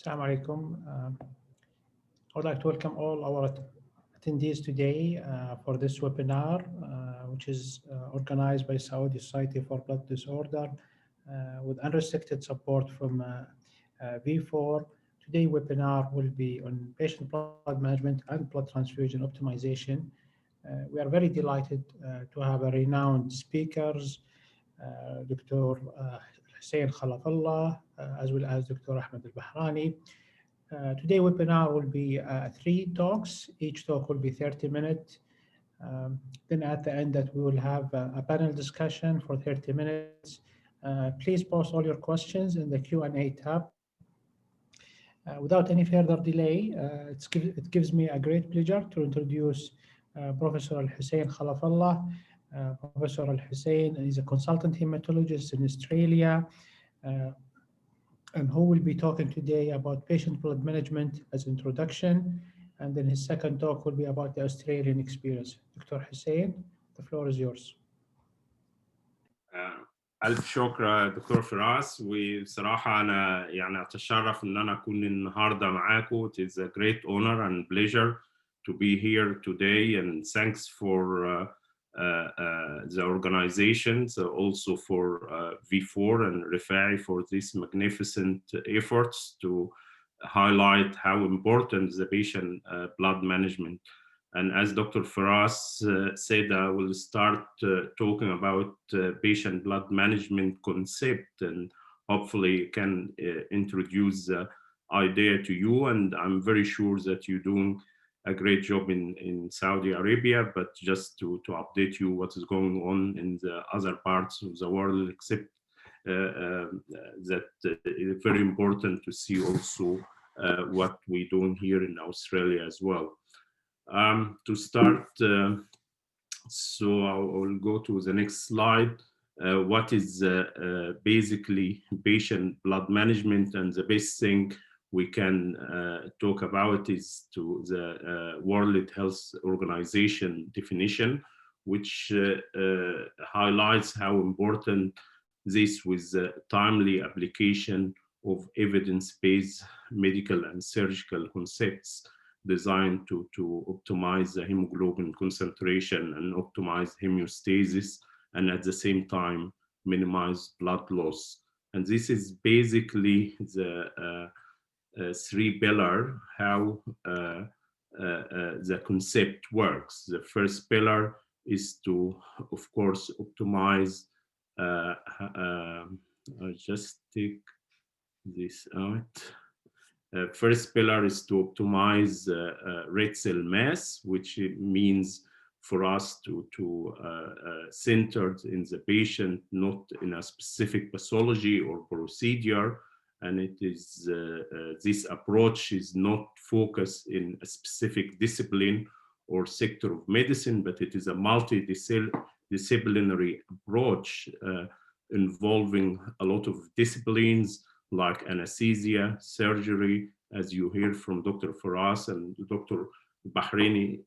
Assalamu alaikum. I would like to welcome all our attendees today for this webinar, which is organized by Saudi Society for Blood Disorder with unrestricted support from V4. Today's webinar will be on patient blood management and blood transfusion optimization. We are very delighted to have a renowned speakers, Dr. Hussein Khalafallah, as well as Dr. Ahmed Al-Bahrani. Today's webinar will be 3 talks. Each talk will be 30 minutes. Then at the end that we will have a panel discussion for 30 minutes. Please post all your questions in the Q&A tab. Without any further delay, it gives me a great pleasure to introduce Professor Al-Hussein Khalafallah. Professor Al-Hussein is a consultant hematologist in Australia, and who will be talking today about patient blood management as introduction. And then his second talk will be about the Australian experience. Dr. Hussein, the floor is yours. ألف شكر دكتور فراس، وبصراحة أنا يعني أتشرف إن أنا أكون النهاردة معاكم. It is a great honor and pleasure to be here today, and thanks for the organizations, also for V4 and Rifai for these magnificent efforts to highlight how important the patient blood management. And as Dr. Faras said, I will start talking about patient blood management concept, and hopefully can introduce the idea to you. And I'm very sure that you're doing a great job in Saudi Arabia, but just to update you what is going on in the other parts of the world, except that it's very important to see also what we're doing here in Australia as well. To start, so I will go to the next slide. What is basically patient blood management? And the best thing we can talk about is to the World Health Organization definition, which highlights how important this with the timely application of evidence-based medical and surgical concepts designed to optimize the hemoglobin concentration and optimize homeostasis, and at the same time minimize blood loss. And this is basically the 3 pillar how the concept works. The first pillar is to, of course, optimize. I'll just take this out. First pillar is to optimize red cell mass, which means for us to center in the patient, not in a specific pathology or procedure. And it is this approach is not focused in a specific discipline or sector of medicine, but it is a multidisciplinary approach involving a lot of disciplines like anesthesia, surgery, as you hear from Dr. Faras and Dr. Bahraini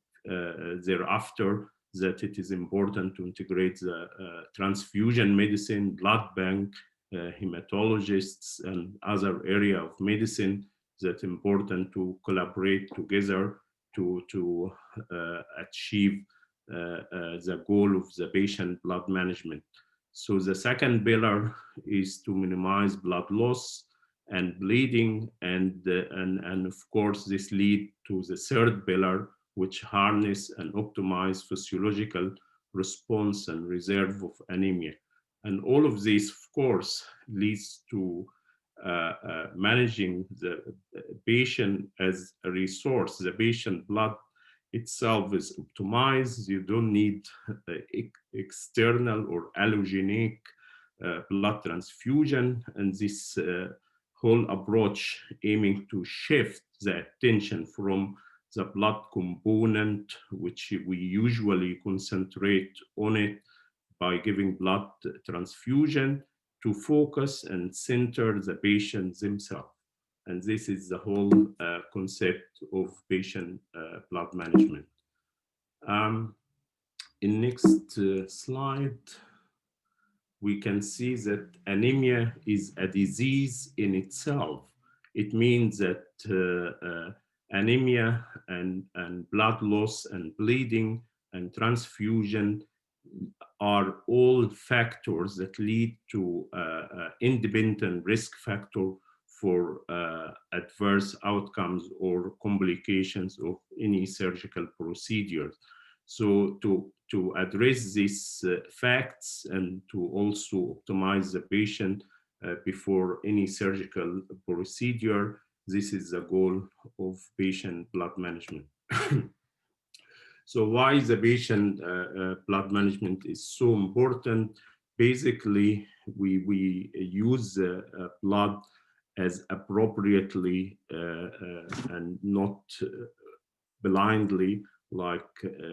thereafter, that it is important to integrate the transfusion medicine, blood bank, hematologists, and other area of medicine that important to collaborate together to achieve the goal of the patient blood management. So the second pillar is to minimize blood loss and bleeding, and of course this lead to the third pillar, which harness and optimize physiological response and reserve of anemia. And all of this, of course, leads to managing the patient as a resource. The patient blood itself is optimized. You don't need external or allogenic blood transfusion, and this whole approach aiming to shift the attention from the blood component, which we usually concentrate on it by giving blood transfusion, to focus and center the patient themselves. And this is the whole concept of patient blood management. In next slide, we can see that anemia is a disease in itself. It means that anemia and blood loss and bleeding and transfusion are all factors that lead to independent risk factor for adverse outcomes or complications of any surgical procedure. So to address these facts and to also optimize the patient before any surgical procedure, this is the goal of patient blood management. So why the patient blood management is so important? Basically, we use blood as appropriately and not blindly like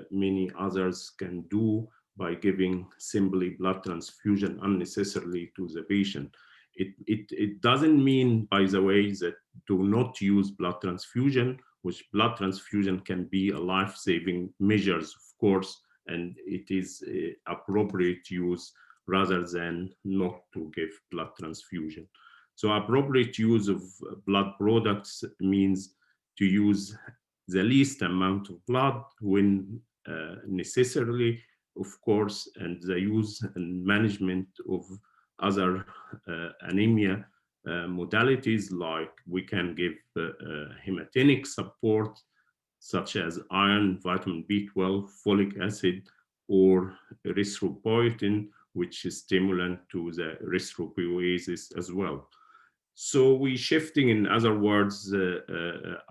many others can do by giving simply blood transfusion unnecessarily to the patient. It doesn't mean, by the way, that do not use blood transfusion, which blood transfusion can be a life-saving measures, of course, and it is appropriate use rather than not to give blood transfusion. So appropriate use of blood products means to use the least amount of blood when necessarily, of course, and the use and management of other anemia modalities, like we can give hematinic support, such as iron, vitamin B12, folic acid, or erythropoietin, which is stimulant to the erythropoiesis as well. So we shifting, in other words,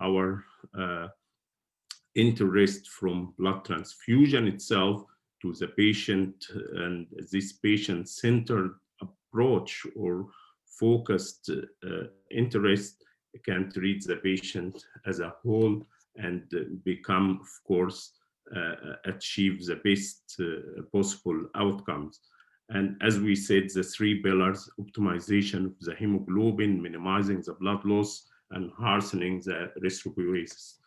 our interest from blood transfusion itself to the patient, and this patient-centered approach or focused interest can treat the patient as a whole and become, of course, achieve the best possible outcomes. And as we said, the three pillars: optimization of the hemoglobin, minimizing the blood loss, and hastening the erythropoiesis.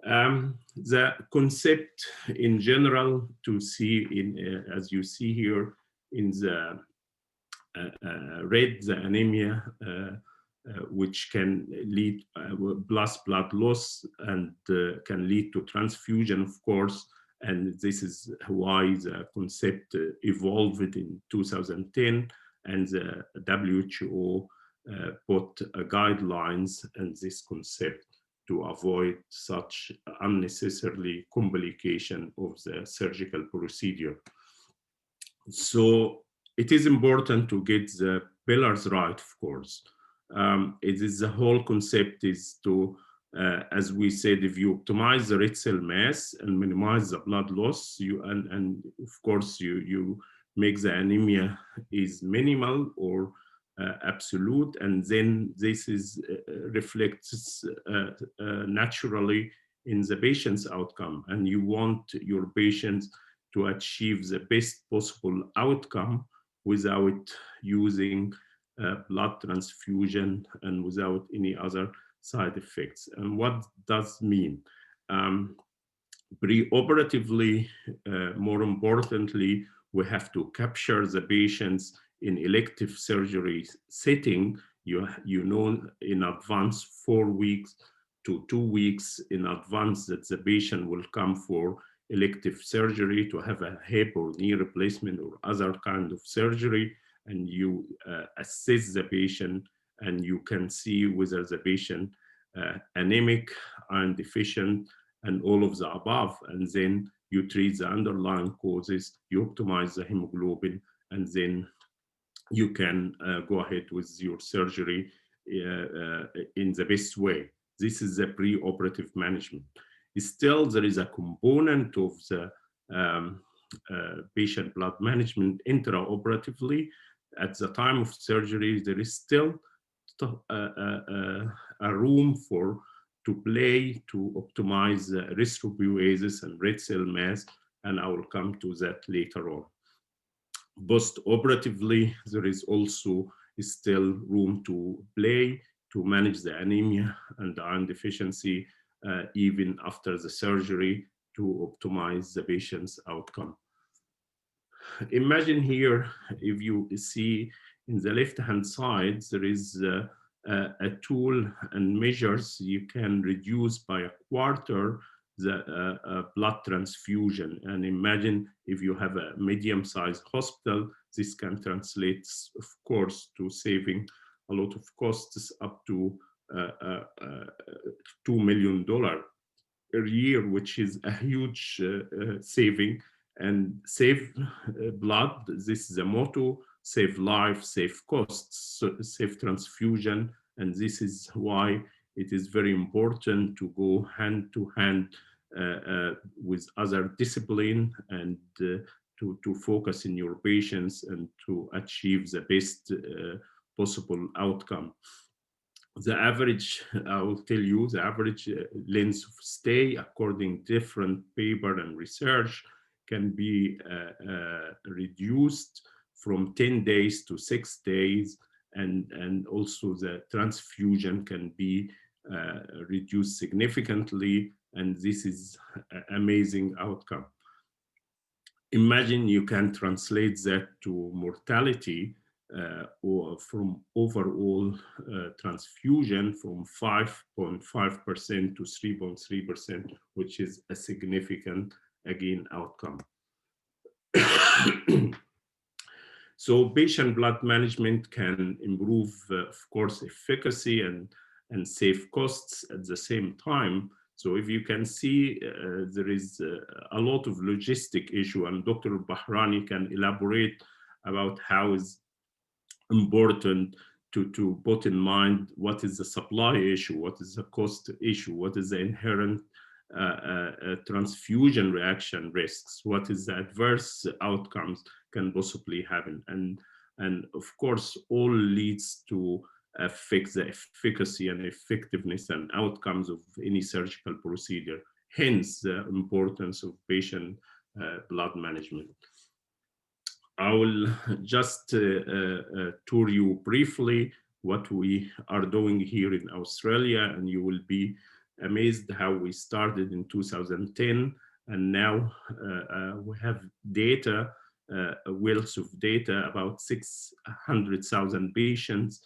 The concept in general to see in, as you see here in the red, the anemia, which can lead plus blood loss and can lead to transfusion, of course. And this is why the concept evolved in 2010, and the WHO put guidelines and this concept to avoid such unnecessarily complication of the surgical procedure. So it is important to get the pillars right, of course. It is the whole concept is to, as we said, if you optimize the red cell mass and minimize the blood loss, you and of course you make the anemia is minimal or absolute, and then this is reflects naturally in the patient's outcome, and you want your patients to achieve the best possible outcome without using blood transfusion and without any other side effects. And what does mean? Pre-operatively, more importantly, we have to capture the patients in elective surgery setting. You know in advance 4 weeks to 2 weeks in advance that the patient will come for elective surgery to have a hip or knee replacement or other kind of surgery, and you assess the patient and you can see whether the patient anemic, iron deficient, and all of the above, and then you treat the underlying causes, you optimize the hemoglobin, and then you can go ahead with your surgery in the best way. This is the pre-operative management. Still, there is a component of the patient blood management intraoperatively. At the time of surgery, there is still a room to play to optimize the erythropoiesis and red cell mass, and I will come to that later on. Post-operatively, there is also still room to play to manage the anemia and the iron deficiency even after the surgery to optimize the patient's outcome. Imagine here, if you see in the left-hand side, there is a tool and measures, you can reduce by a quarter the blood transfusion. And imagine if you have a medium-sized hospital, this can translate, of course, to saving a lot of costs up to $2 million a year, which is a huge saving. And save blood, this is a motto: save life, save costs, save transfusion. And this is why it is very important to go hand to hand with other discipline and to focus in your patients and to achieve the best possible outcome. The average, I will tell you, the average length of stay, according to different paper and research, can be reduced from 10 days to 6 days. And also the transfusion can be reduced significantly. And this is an amazing outcome. Imagine you can translate that to mortality or from overall transfusion from 5.5% to 3.3%, which is a significant, again, outcome. So patient blood management can improve, of course, efficacy and save costs at the same time. So if you can see, there is a lot of logistic issue, and Dr. Bahrani can elaborate about how is important to put in mind what is the supply issue, what is the cost issue, what is the inherent transfusion reaction risks, what is the adverse outcomes can possibly happen. And of course, all leads to affect the efficacy and effectiveness and outcomes of any surgical procedure, hence the importance of patient blood management. I will just tour you briefly what we are doing here in Australia, and you will be amazed how we started in 2010, and now we have data, a wealth of data, about 600,000 patients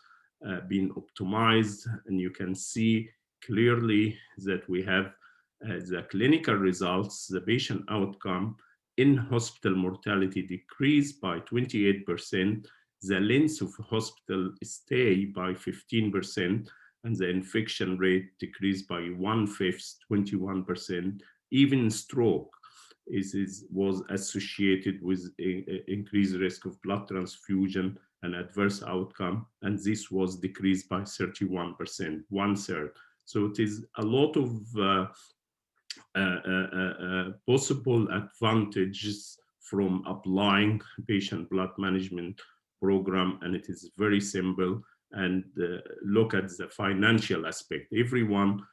being optimized, and you can see clearly that we have the clinical results, the patient outcome. In-hospital mortality decreased by 28%, the length of hospital stay by 15%, and the infection rate decreased by 1/5, 21%. Even stroke was associated with increased risk of blood transfusion and adverse outcome, and this was decreased by 31%, 1/3. So it is a lot of possible advantages from applying patient blood management program, and it is very simple. And look at the financial aspect. Everyone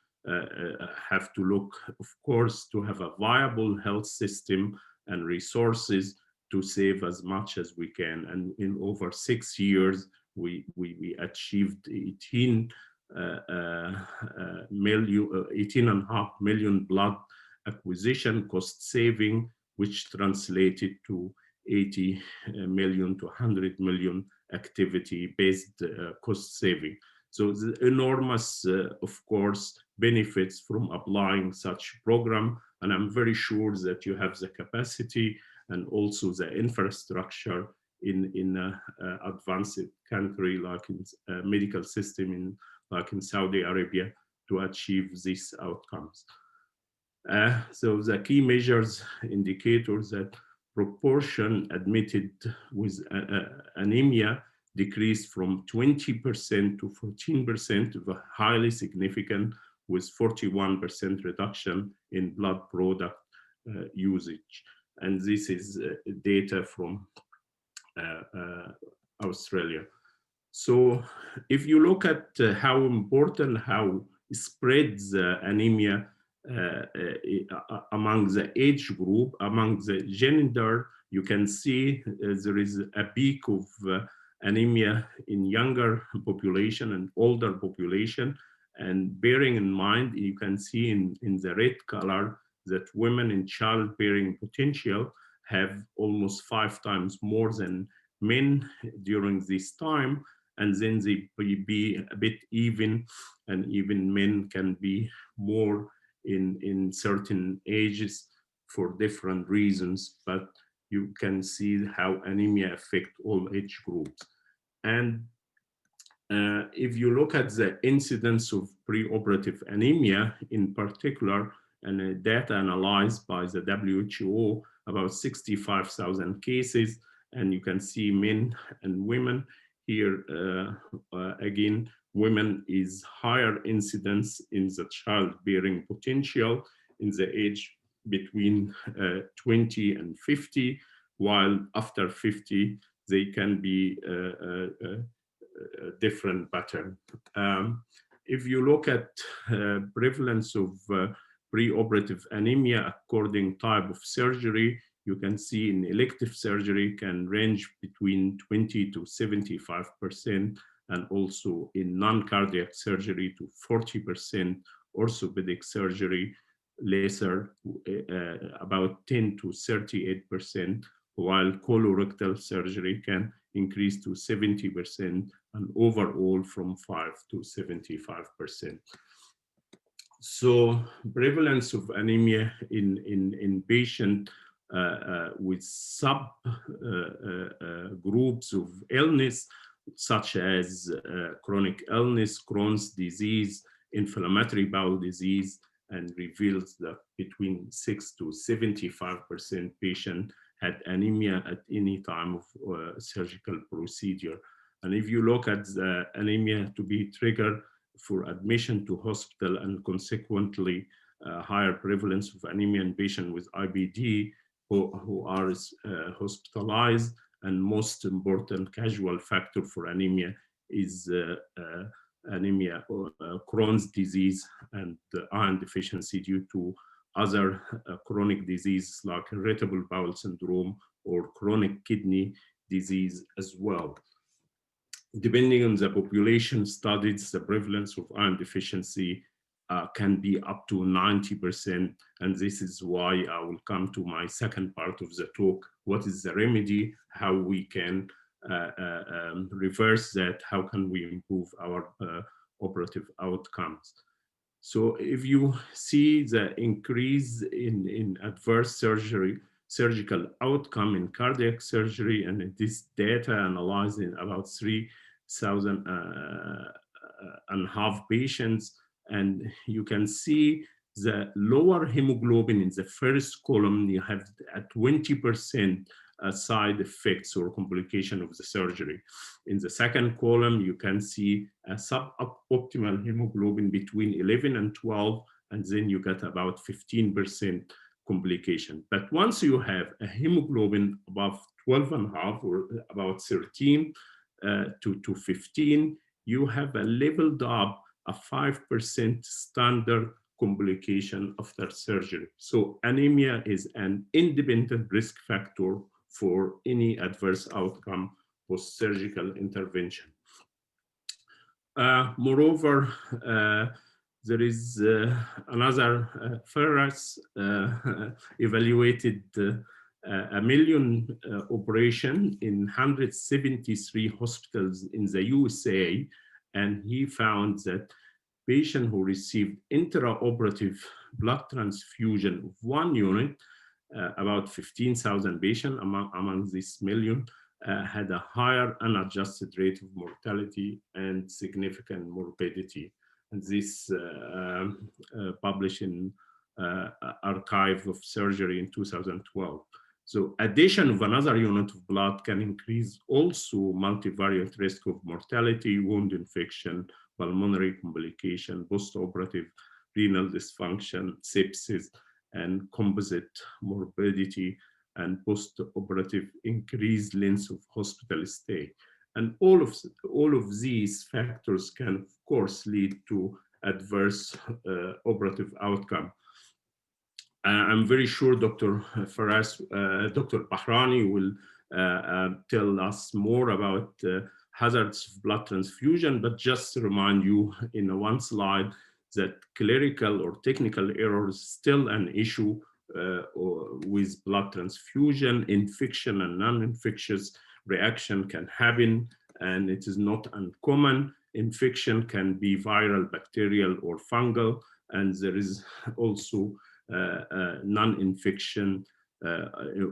have to look, of course, to have a viable health system and resources to save as much as we can. And in over 6 years, we achieved 18.5 million blood acquisition cost saving, which translated to 80 million to 100 million activity-based cost saving. So the enormous, of course, benefits from applying such program. And I'm very sure that you have the capacity and also the infrastructure in an advanced country like in medical system like in Saudi Arabia to achieve these outcomes. So the key measures, indicators that proportion admitted with anemia decreased from 20% to 14%, highly significant, with 41% reduction in blood product usage. And this is data from Australia. So if you look at how important, how it spreads anemia among the age group, among the gender, you can see there is a peak of anemia in younger population and older population. And bearing in mind, you can see in the red color that women in childbearing potential have almost 5 times more than men during this time. and then they be a bit even, and even men can be more in certain ages for different reasons, but you can see how anemia affect all age groups. And if you look at the incidence of preoperative anemia in particular, and data analyzed by the WHO, about 65,000 cases, and you can see men and women here. Again, women is higher incidence in the childbearing potential in the age between 20 and 50, while after 50, they can be a different pattern. If you look at prevalence of preoperative anemia according type of surgery, you can see in elective surgery can range between 20 to 75%, and also in non-cardiac surgery to 40%, orthopedic surgery lesser, about 10 to 38%, while colorectal surgery can increase to 70%, and overall from 5 to 75%. So prevalence of anemia in patient with sub groups of illness, such as chronic illness, Crohn's disease, inflammatory bowel disease, and reveals that between 6 to 75% patient had anemia at any time of surgical procedure. And if you look at the anemia to be triggered for admission to hospital and consequently higher prevalence of anemia in patients with IBD who are hospitalized, and most important casual factor for anemia is anemia, Crohn's disease, and iron deficiency due to other chronic diseases like irritable bowel syndrome or chronic kidney disease as well. Depending on the population studied, the prevalence of iron deficiency can be up to 90%. And this is why I will come to my second part of the talk. What is the remedy? How we can reverse that? How can we improve our operative outcomes? So if you see the increase in adverse surgical outcome in cardiac surgery, and this data analyzed in about 3,500 patients, and you can see the lower hemoglobin in the first column, you have a 20% side effects or complication of the surgery. In the second column, you can see a suboptimal hemoglobin between 11 and 12, and then you get about 15% complication. But once you have a hemoglobin above 12.5 or about 13 to 15, you have a leveled up a 5% standard complication after surgery. So anemia is an independent risk factor for any adverse outcome post-surgical intervention. Moreover, there is another Ferras evaluated a million operation in 173 hospitals in the USA, and he found that patients who received intraoperative blood transfusion of 1 unit, about 15,000 patients among this million, had a higher unadjusted rate of mortality and significant morbidity. And this published in Archive of Surgery in 2012. So addition of another unit of blood can increase also multivariate risk of mortality, wound infection, pulmonary complication, post-operative renal dysfunction, sepsis, and composite morbidity, and post-operative increased length of hospital stay. And all of these factors can, of course, lead to adverse operative outcome. I'm very sure Dr. Faras, Dr. Bahrani will tell us more about hazards of blood transfusion, but just to remind you in one slide that clerical or technical errors still an issue with blood transfusion. Infection and non-infectious reaction can happen and it is not uncommon. Infection can be viral, bacterial, or fungal, and there is also non-infection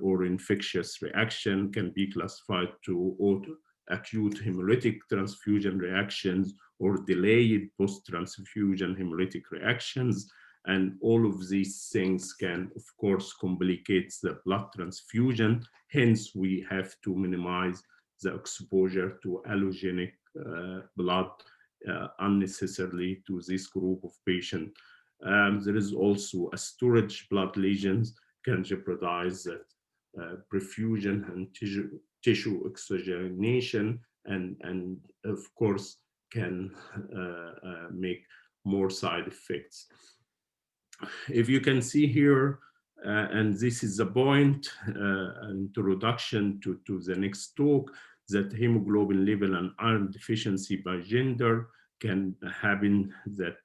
or infectious reaction can be classified to acute hemolytic transfusion reactions or delayed post-transfusion hemolytic reactions. And all of these things can, of course, complicate the blood transfusion. Hence, we have to minimize the exposure to allogenic blood unnecessarily to this group of patients. There is also a storage blood lesions can jeopardize that perfusion and tissue oxygenation, and of course can make more side effects. If you can see here, and this is the point, introduction to the next talk, that hemoglobin level and iron deficiency by gender can happen that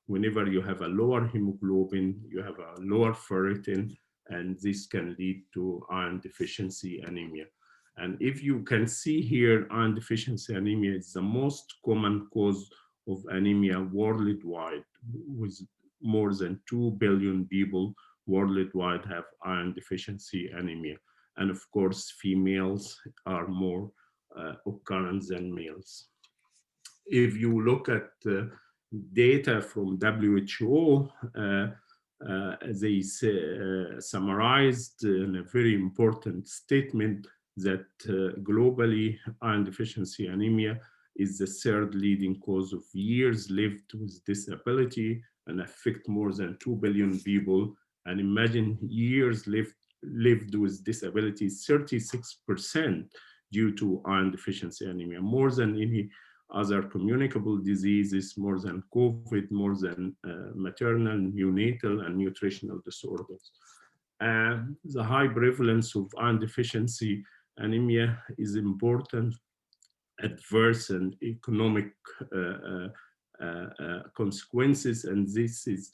whenever you have a lower hemoglobin, you have a lower ferritin, and this can lead to iron deficiency anemia. And if you can see here, iron deficiency anemia is the most common cause of anemia worldwide, with more than 2 billion people worldwide have iron deficiency anemia. And of course, females are more occurrent than males. If you look at data from WHO, they summarized in a very important statement that globally iron deficiency anemia is the third leading cause of years lived with disability and affect more than 2 billion people. And imagine years lived with disability, 36% due to iron deficiency anemia, more than any other communicable diseases, more than COVID, more than maternal, neonatal, and nutritional disorders. The high prevalence of iron deficiency anemia is important adverse and economic consequences, and this is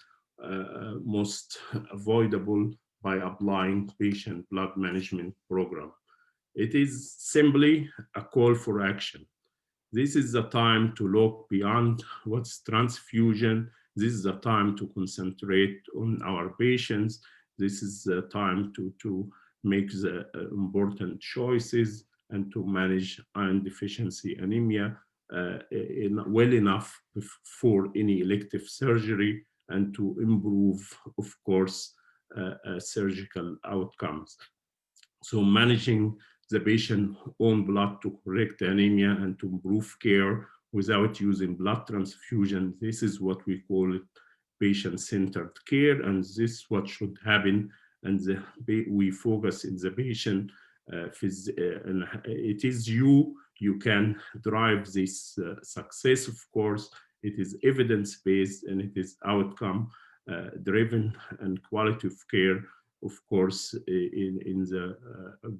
most avoidable by applying patient blood management program. It is simply a call for action. This is the time to look beyond what's transfusion. This is the time to concentrate on our patients. This is the time to make the important choices and to manage iron deficiency anemia well enough for any elective surgery and to improve, of course, surgical outcomes. So managing the patient's own blood to correct anemia and to improve care without using blood transfusion, this is what we call it patient-centered care, and this is what should happen. And we focus in the patient. And it is you can drive this success, of course. It is evidence-based and it is outcome driven, and quality of care, of course, in the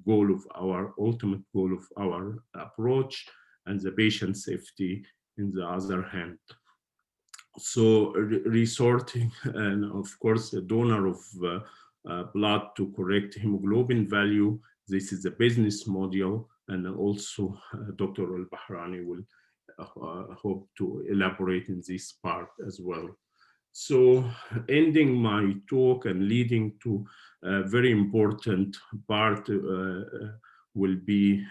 goal of our ultimate goal of our approach, and the patient safety in the other hand. So resorting, and of course, a donor of blood to correct hemoglobin value. This is a business model, and also Dr. Al-Bahrani will hope to elaborate in this part as well. So ending my talk and leading to a very important part will be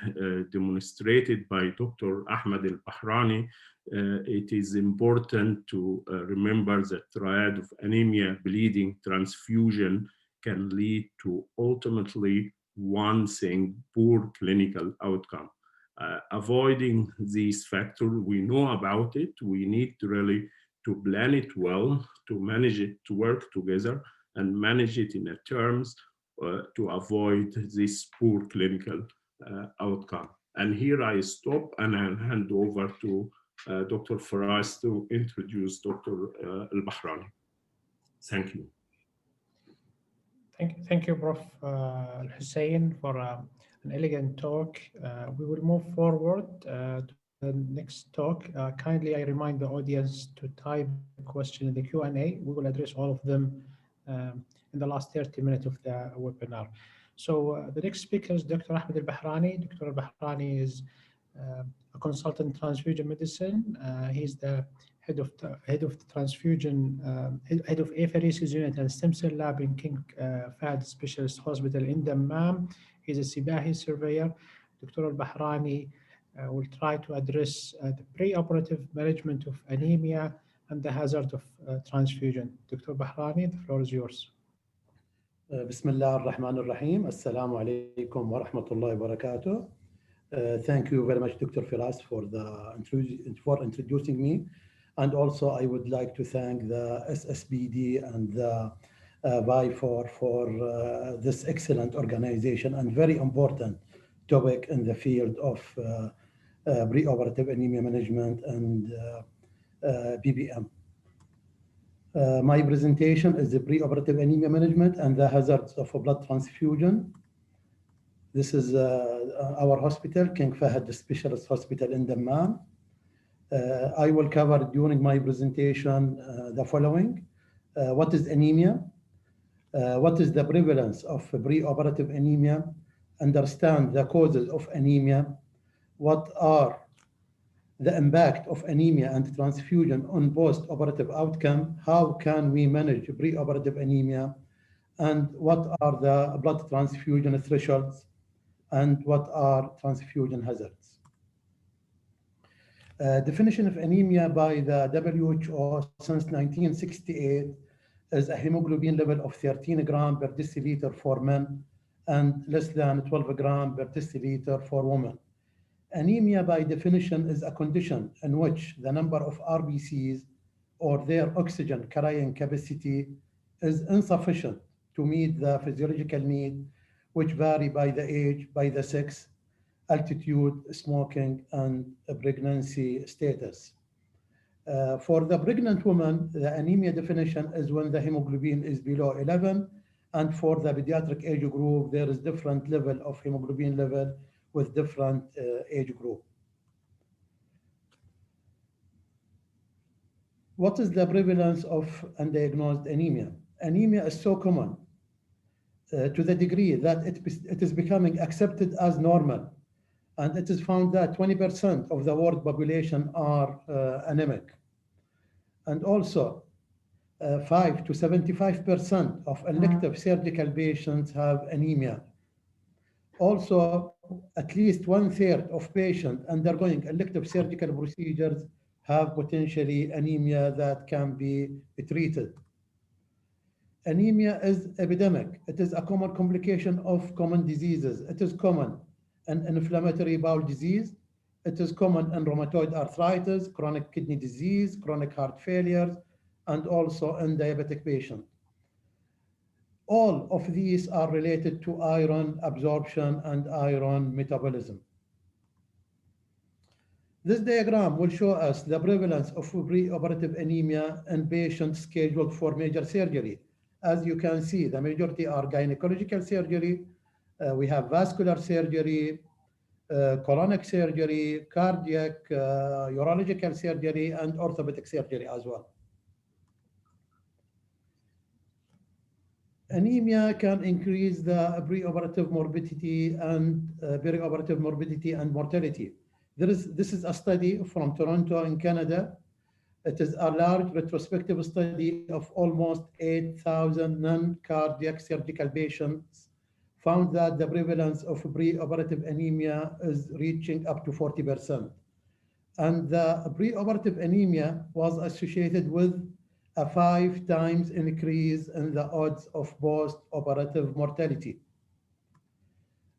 demonstrated by Dr. Ahmed Al-Bahrani. It is important to remember that triad of anemia, bleeding, transfusion can lead to ultimately one thing, poor clinical outcome. Avoiding these factors, we know about it. We need to really to plan it well, to manage it, to work together and manage it in terms to avoid this poor clinical outcome. And here I stop and I'll hand over to Dr. Faraz to introduce Dr. Al-Bahrani. Thank you. Thank you, Prof. Hussein, for an elegant talk. We will move forward to the next talk. Kindly, I remind the audience to type a question in the Q&A. We will address all of them in the last 30 minutes of the webinar. So the next speaker is Dr. Ahmed Al-Bahrani. Dr. Al-Bahrani is a consultant in transfusion medicine. He's the head of transfusion, head of apheresis unit and stem cell lab in King Fahd Specialist Hospital in Dammam. He's a Sibahi surveyor. Dr. Al-Bahrani will try to address the pre-operative management of anemia and the hazard of transfusion. Dr. Bahrani, the floor is yours. بسم الله الرحمن الرحيم. السلام عليكم ورحمة الله وبركاته. Thank you very much, Dr. Firas, for introducing me. And also, I would like to thank the SSBD and the VIFOR for this excellent organization and very important topic in the field of preoperative anemia management and PBM. My presentation is the preoperative anemia management and the hazards of a blood transfusion. This is our hospital, King Fahd Specialist Hospital in Dammam. I will cover during my presentation the following. What is anemia? What is the prevalence of preoperative anemia? Understand the causes of anemia. What are the impact of anemia and transfusion on post-operative outcome? How can we manage preoperative anemia? And what are the blood transfusion thresholds? And what are transfusion hazards? Definition of anemia by the WHO since 1968 is a hemoglobin level of 13 gram per deciliter for men and less than 12 gram per deciliter for women. Anemia by definition is a condition in which the number of RBCs or their oxygen carrying capacity is insufficient to meet the physiological need, which vary by the age, by the sex, altitude, smoking, and pregnancy status. For the pregnant woman, the anemia definition is when the hemoglobin is below 11, and for the pediatric age group, there is different level of hemoglobin level with different age group. What is the prevalence of undiagnosed anemia? Anemia is so common to the degree that it is becoming accepted as normal. And it is found that 20% of the world population are anemic. And also 5 to 75% of elective surgical patients have anemia. Also, at least 1/3 of patients undergoing elective surgical procedures have potentially anemia that can be treated. Anemia is epidemic. It is a common complication of common diseases. It is common in inflammatory bowel disease. It is common in rheumatoid arthritis, chronic kidney disease, chronic heart failure, and also in diabetic patients. All of these are related to iron absorption and iron metabolism. This diagram will show us the prevalence of preoperative anemia in patients scheduled for major surgery. As you can see, the majority are gynecological surgery. We have vascular surgery, colonic surgery, cardiac, urological surgery, and orthopedic surgery as well. Anemia can increase the preoperative morbidity and perioperative morbidity and mortality. This is a study from Toronto in Canada. It is a large retrospective study of almost 8,000 non-cardiac surgical patients, found that the prevalence of preoperative anemia is reaching up to 40%. And the preoperative anemia was associated with a 5 times increase in the odds of post-operative mortality.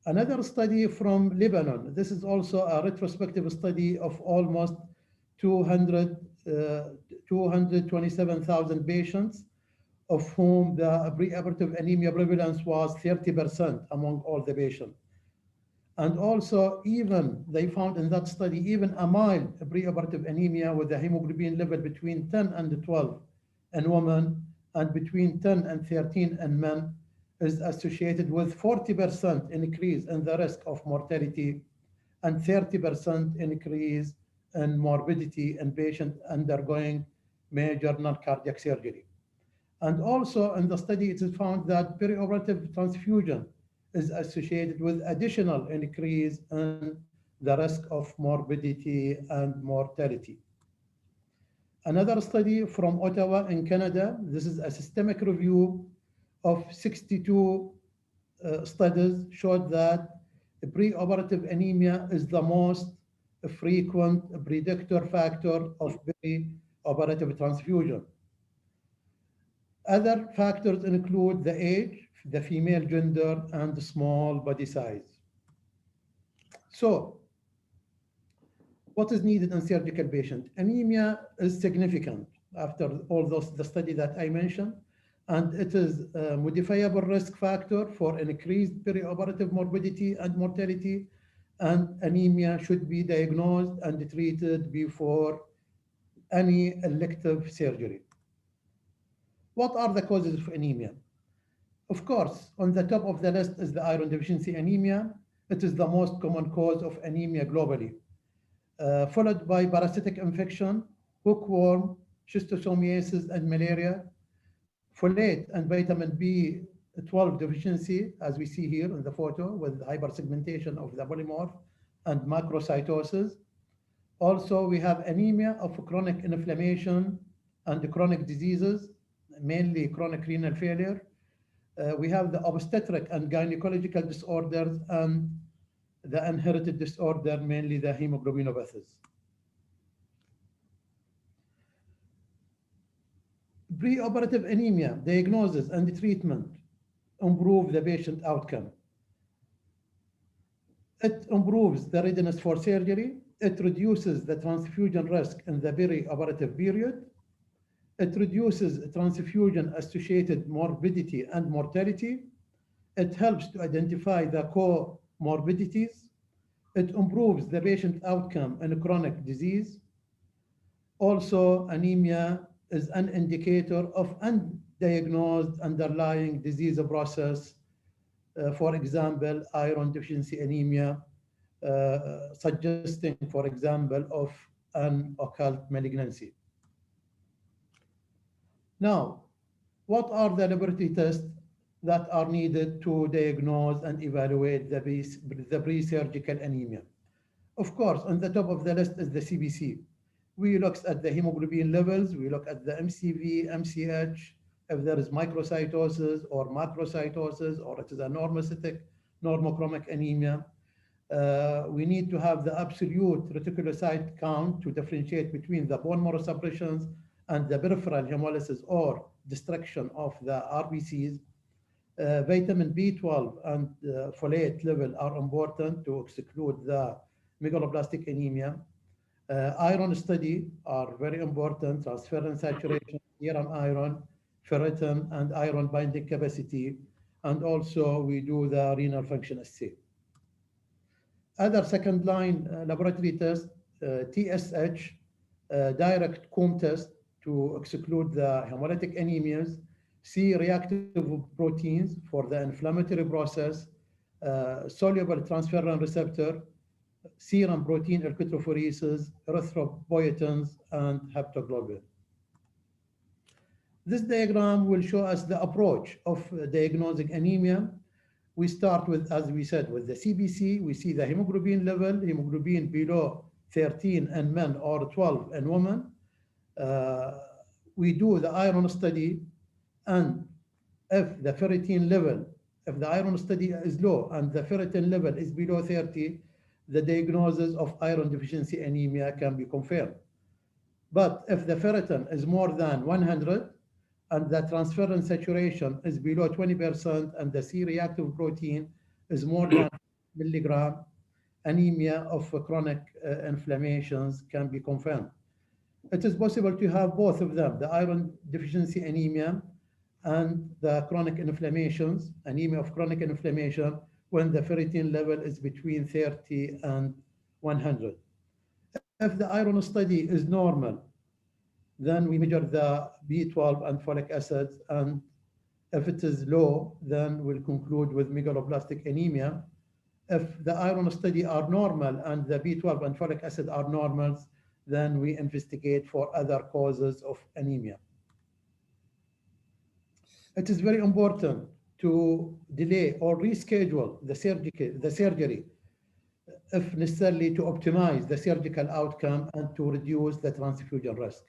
Another study from Lebanon, this is also a retrospective study of almost 227,000 patients, of whom the preoperative anemia prevalence was 30% among all the patients. And also, even they found in that study, even a mild preoperative anemia with a hemoglobin level between 10 and 12 in women and between 10 and 13 in men is associated with 40% increase in the risk of mortality and 30% increase in morbidity in patients undergoing major non-cardiac surgery. And also in the study, it is found that perioperative transfusion is associated with additional increase in the risk of morbidity and mortality. Another study from Ottawa in Canada, this is a systemic review of 62 studies, showed that preoperative anemia is the most frequent predictor factor of perioperative transfusion. Other factors include the age, the female gender, and the small body size. So, what is needed in surgical patient? Anemia is significant after all the study that I mentioned, and it is a modifiable risk factor for increased perioperative morbidity and mortality, and anemia should be diagnosed and treated before any elective surgery. What are the causes of anemia? Of course, on the top of the list is the iron deficiency anemia. It is the most common cause of anemia globally, followed by parasitic infection, hookworm, schistosomiasis, and malaria, folate and vitamin B12 deficiency, as we see here in the photo, with hypersegmentation of the polymorph and macrocytosis. Also, we have anemia of chronic inflammation and chronic diseases, mainly chronic renal failure. We have the obstetric and gynecological disorders and the inherited disorder, mainly the hemoglobinopathies. Preoperative anemia, diagnosis and treatment improve the patient outcome. It improves the readiness for surgery. It reduces the transfusion risk in the perioperative period. It reduces transfusion-associated morbidity and mortality. It helps to identify the comorbidities. It improves the patient outcome in chronic disease. Also, anemia is an indicator of undiagnosed underlying disease process. For example, iron deficiency anemia, suggesting, for example, of an occult malignancy. Now, what are the laboratory tests that are needed to diagnose and evaluate the pre-surgical anemia? Of course, on the top of the list is the CBC. We look at the hemoglobin levels, we look at the MCV, MCH, if there is microcytosis or macrocytosis, or it is a normocytic, normochromic anemia. We need to have the absolute reticulocyte count to differentiate between the bone marrow suppressions and the peripheral hemolysis or destruction of the RBCs. Vitamin B12 and folate level are important to exclude the megaloblastic anemia. Iron study are very important, transferrin saturation, serum iron, ferritin, and iron binding capacity. And also we do the renal function assay. Other second line laboratory tests, TSH, direct comb test to exclude the hemolytic anemias, C-reactive proteins for the inflammatory process, soluble transferrin receptor, serum protein erythrophoiesis, erythropoiesis, and haptoglobin. This diagram will show us the approach of diagnosing anemia. We start with, as we said, with the CBC. We see the hemoglobin level, hemoglobin below 13 in men or 12 in women. We do the iron study, and if the ferritin level, if the iron study is low and the ferritin level is below 30, the diagnosis of iron deficiency anemia can be confirmed. But if the ferritin is more than 100 and the transferrin saturation is below 20% and the C-reactive protein is more than milligram, anemia of chronic inflammations can be confirmed. It is possible to have both of them, the iron deficiency anemia and the chronic inflammations, anemia of chronic inflammation, when the ferritin level is between 30 and 100. If the iron study is normal, then we measure the B12 and folic acids, and if it is low, then we'll conclude with megaloblastic anemia. If the iron study are normal and the B12 and folic acid are normals, then we investigate for other causes of anemia. It is very important to delay or reschedule the surgery if necessarily to optimize the surgical outcome and to reduce the transfusion risk.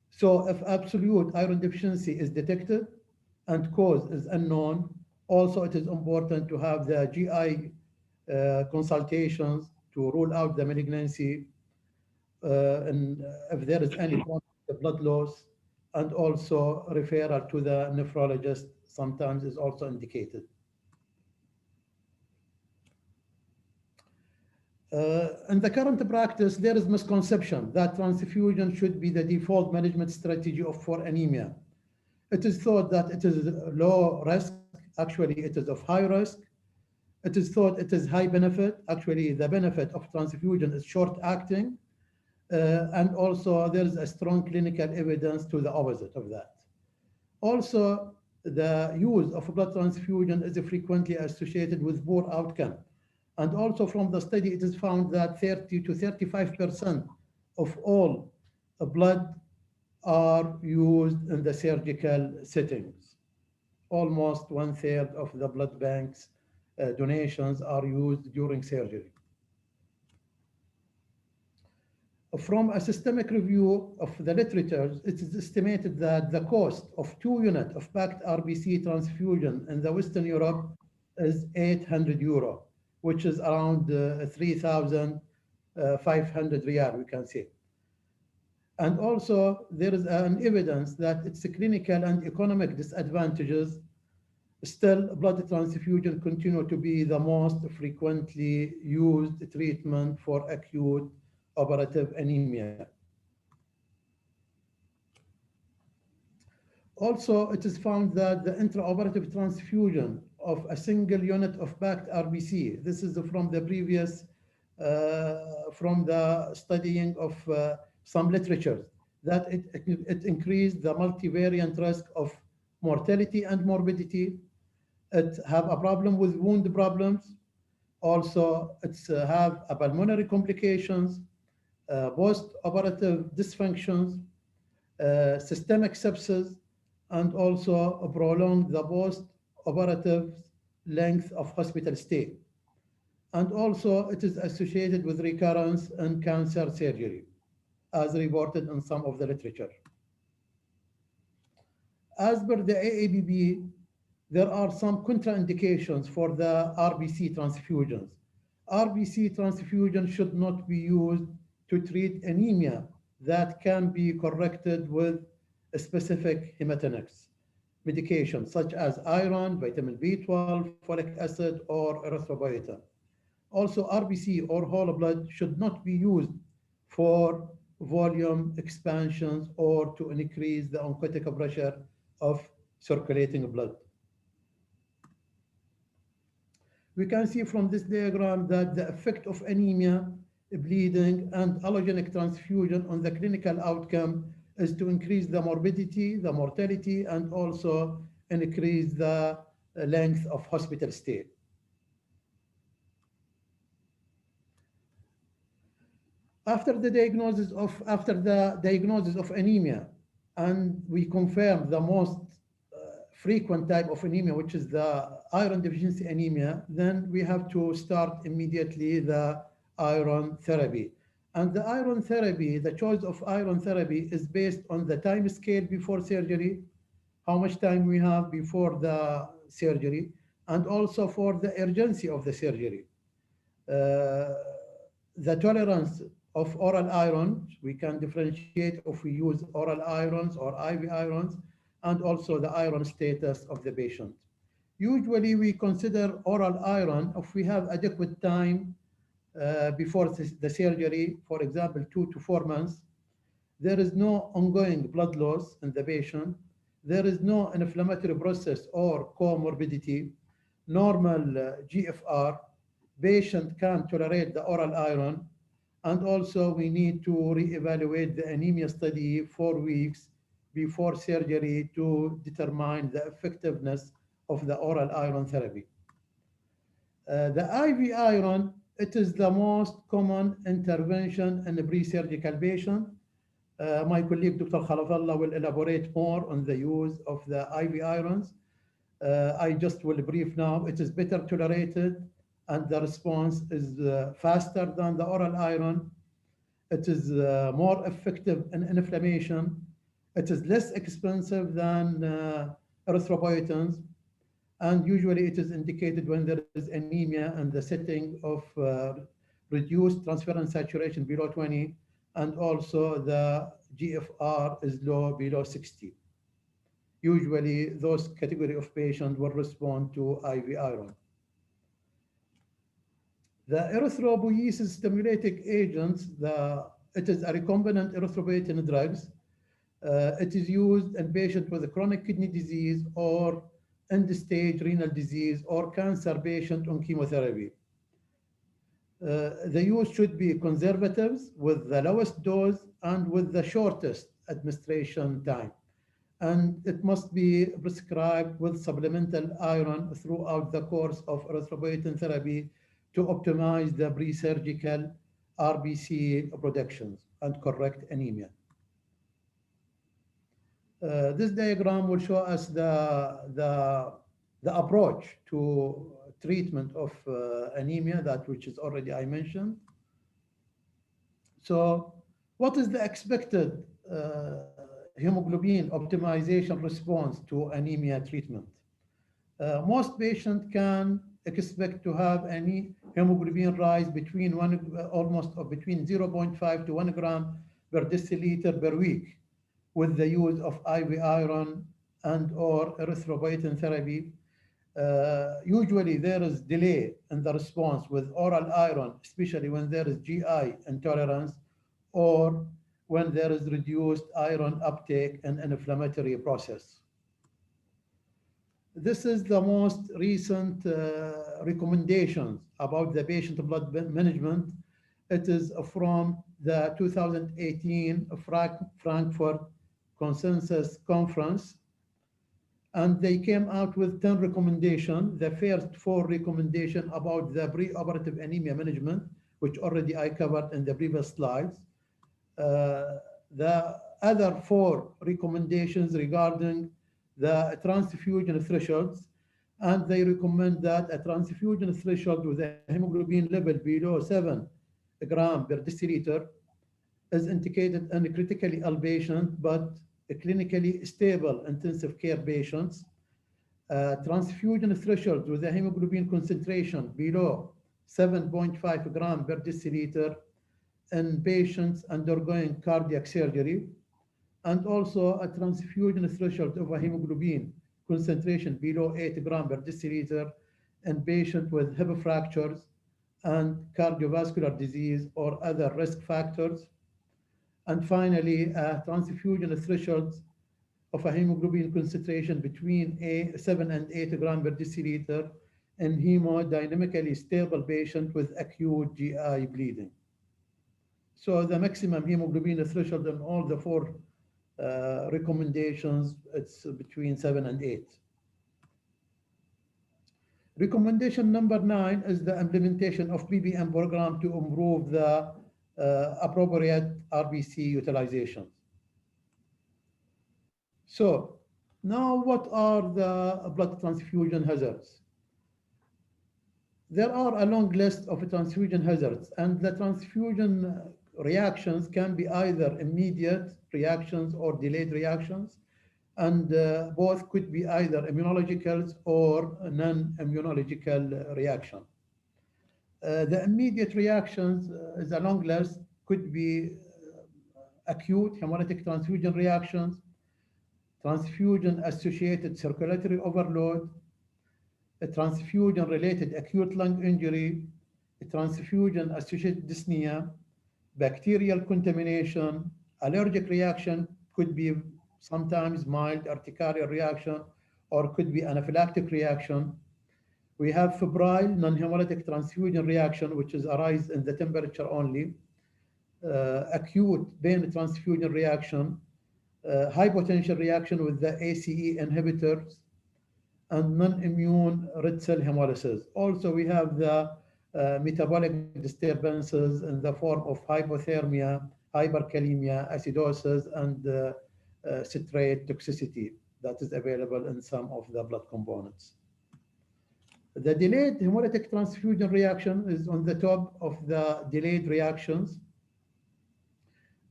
So if absolute iron deficiency is detected and cause is unknown, also it is important to have the GI consultations to rule out the malignancy, and if there is any blood loss, and also referral to the nephrologist sometimes is also indicated. In the current practice, there is misconception that transfusion should be the default management strategy for anemia. It is thought that it is low risk. Actually, it is of high risk. It is thought it is high benefit. Actually, the benefit of transfusion is short acting. And also there is a strong clinical evidence to the opposite of that. Also, the use of blood transfusion is frequently associated with poor outcome. And also from the study, it is found that 30 to 35% of all blood are used in the surgical settings. Almost 1/3 of the blood banks donations are used during surgery. From a systemic review of the literature, it is estimated that the cost of 2 units of packed RBC transfusion in the Western Europe is €800, which is around 3,500 riyal, we can say. And also there is an evidence that its clinical and economic disadvantages. Still, blood transfusion continue to be the most frequently used treatment for acute operative anemia. Also, it is found that the intraoperative transfusion of a single unit of packed RBC, this is from the previous, from the studying of some literatures, that it increased the multivariant risk of mortality and morbidity. It have a problem with wound problems. Also, it's have a pulmonary complications, post-operative dysfunctions, systemic sepsis, and also prolong the post-operative length of hospital stay. And also it is associated with recurrence in cancer surgery, as reported in some of the literature. As per the AABB, there are some contraindications for the RBC transfusions. RBC transfusion should not be used to treat anemia that can be corrected with a specific hematinics medication, such as iron, vitamin B12, folic acid, or erythropoiesis. Also, RBC or whole blood should not be used for volume expansions or to increase the oncotic pressure of circulating blood. We can see from this diagram that the effect of anemia, bleeding, and allogenic transfusion on the clinical outcome is to increase the morbidity, the mortality, and also increase the length of hospital stay. After the diagnosis of anemia, and we confirm the most frequent type of anemia, which is the iron deficiency anemia, then we have to start immediately the iron therapy. And the iron therapy, the choice of iron therapy is based on the time scale before surgery, how much time we have before the surgery, and also for the urgency of the surgery. The tolerance of oral iron, we can differentiate if we use oral irons or IV irons, and also the iron status of the patient. Usually we consider oral iron if we have adequate time before the surgery, for example, 2 to 4 months. There is no ongoing blood loss in the patient. There is no inflammatory process or comorbidity, normal GFR. Patient can tolerate the oral iron. And also we need to reevaluate the anemia study 4 weeks before surgery to determine the effectiveness of the oral iron therapy. The IV iron, it is the most common intervention in a pre-surgical patient. My colleague, Dr. Khalafallah, will elaborate more on the use of the IV irons. I just will brief now. It is better tolerated and the response is faster than the oral iron. It is more effective in inflammation. It is less expensive than erythropoietins, and usually it is indicated when there is anemia in the setting of reduced transferrin saturation below 20, and also the GFR is low below 60. Usually those category of patients will respond to IV iron. The erythropoiesis stimulating agents, it is a recombinant erythropoietin drugs. It is used in patients with chronic kidney disease or end-stage renal disease or cancer patient on chemotherapy. The use should be conservatives with the lowest dose and with the shortest administration time. And it must be prescribed with supplemental iron throughout the course of erythropoietin therapy to optimize the pre-surgical RBC productions and correct anemia. This diagram will show us the approach to treatment of anemia, that which is already I mentioned. So what is the expected hemoglobin optimization response to anemia treatment? Most patients can expect to have any hemoglobin rise between between 0.5 to 1 gram per deciliter per week with the use of IV iron and or erythropoietin therapy. Usually there is delay in the response with oral iron, especially when there is GI intolerance or when there is reduced iron uptake in an inflammatory process. This is the most recent recommendations about the patient blood management. It is from the 2018 Frankfurt Consensus Conference, and they came out with 10 recommendations. The first 4 recommendations about the preoperative anemia management, which already I covered in the previous slides. The other 4 recommendations regarding the transfusion thresholds, and they recommend that a transfusion threshold with a hemoglobin level below 7 gram per deciliter is indicated in critically ill patients, but clinically stable intensive care patients. Transfusion threshold with a hemoglobin concentration below 7.5 gram per deciliter in patients undergoing cardiac surgery, and also a transfusion threshold of a hemoglobin concentration below 8 gram per deciliter in patients with hip fractures and cardiovascular disease or other risk factors. And finally, a transfusion thresholds of a hemoglobin concentration between 7 and 8 gram per deciliter in hemodynamically stable patient with acute GI bleeding. So the maximum hemoglobin threshold in all the 4 recommendations, it's between 7 and 8. Recommendation number 9 is the implementation of PBM program to improve the appropriate RBC utilization. So now what are the blood transfusion hazards? There are a long list of transfusion hazards, and the transfusion reactions can be either immediate reactions or delayed reactions, and both could be either immunological or non-immunological reaction. The immediate reactions is a long list, could be acute hemolytic transfusion reactions, transfusion-associated circulatory overload, a transfusion-related acute lung injury, a transfusion-associated dyspnea, bacterial contamination, allergic reaction, could be sometimes mild urticarial reaction, or could be anaphylactic reaction. We have febrile non-hemolytic transfusion reaction, which is arise in the temperature only, acute vein transfusion reaction, hypotential reaction with the ACE inhibitors, and non-immune red cell hemolysis. Also, we have the metabolic disturbances in the form of hypothermia, hyperkalemia, acidosis, and citrate toxicity that is available in some of the blood components. The delayed hemolytic transfusion reaction is on the top of the delayed reactions.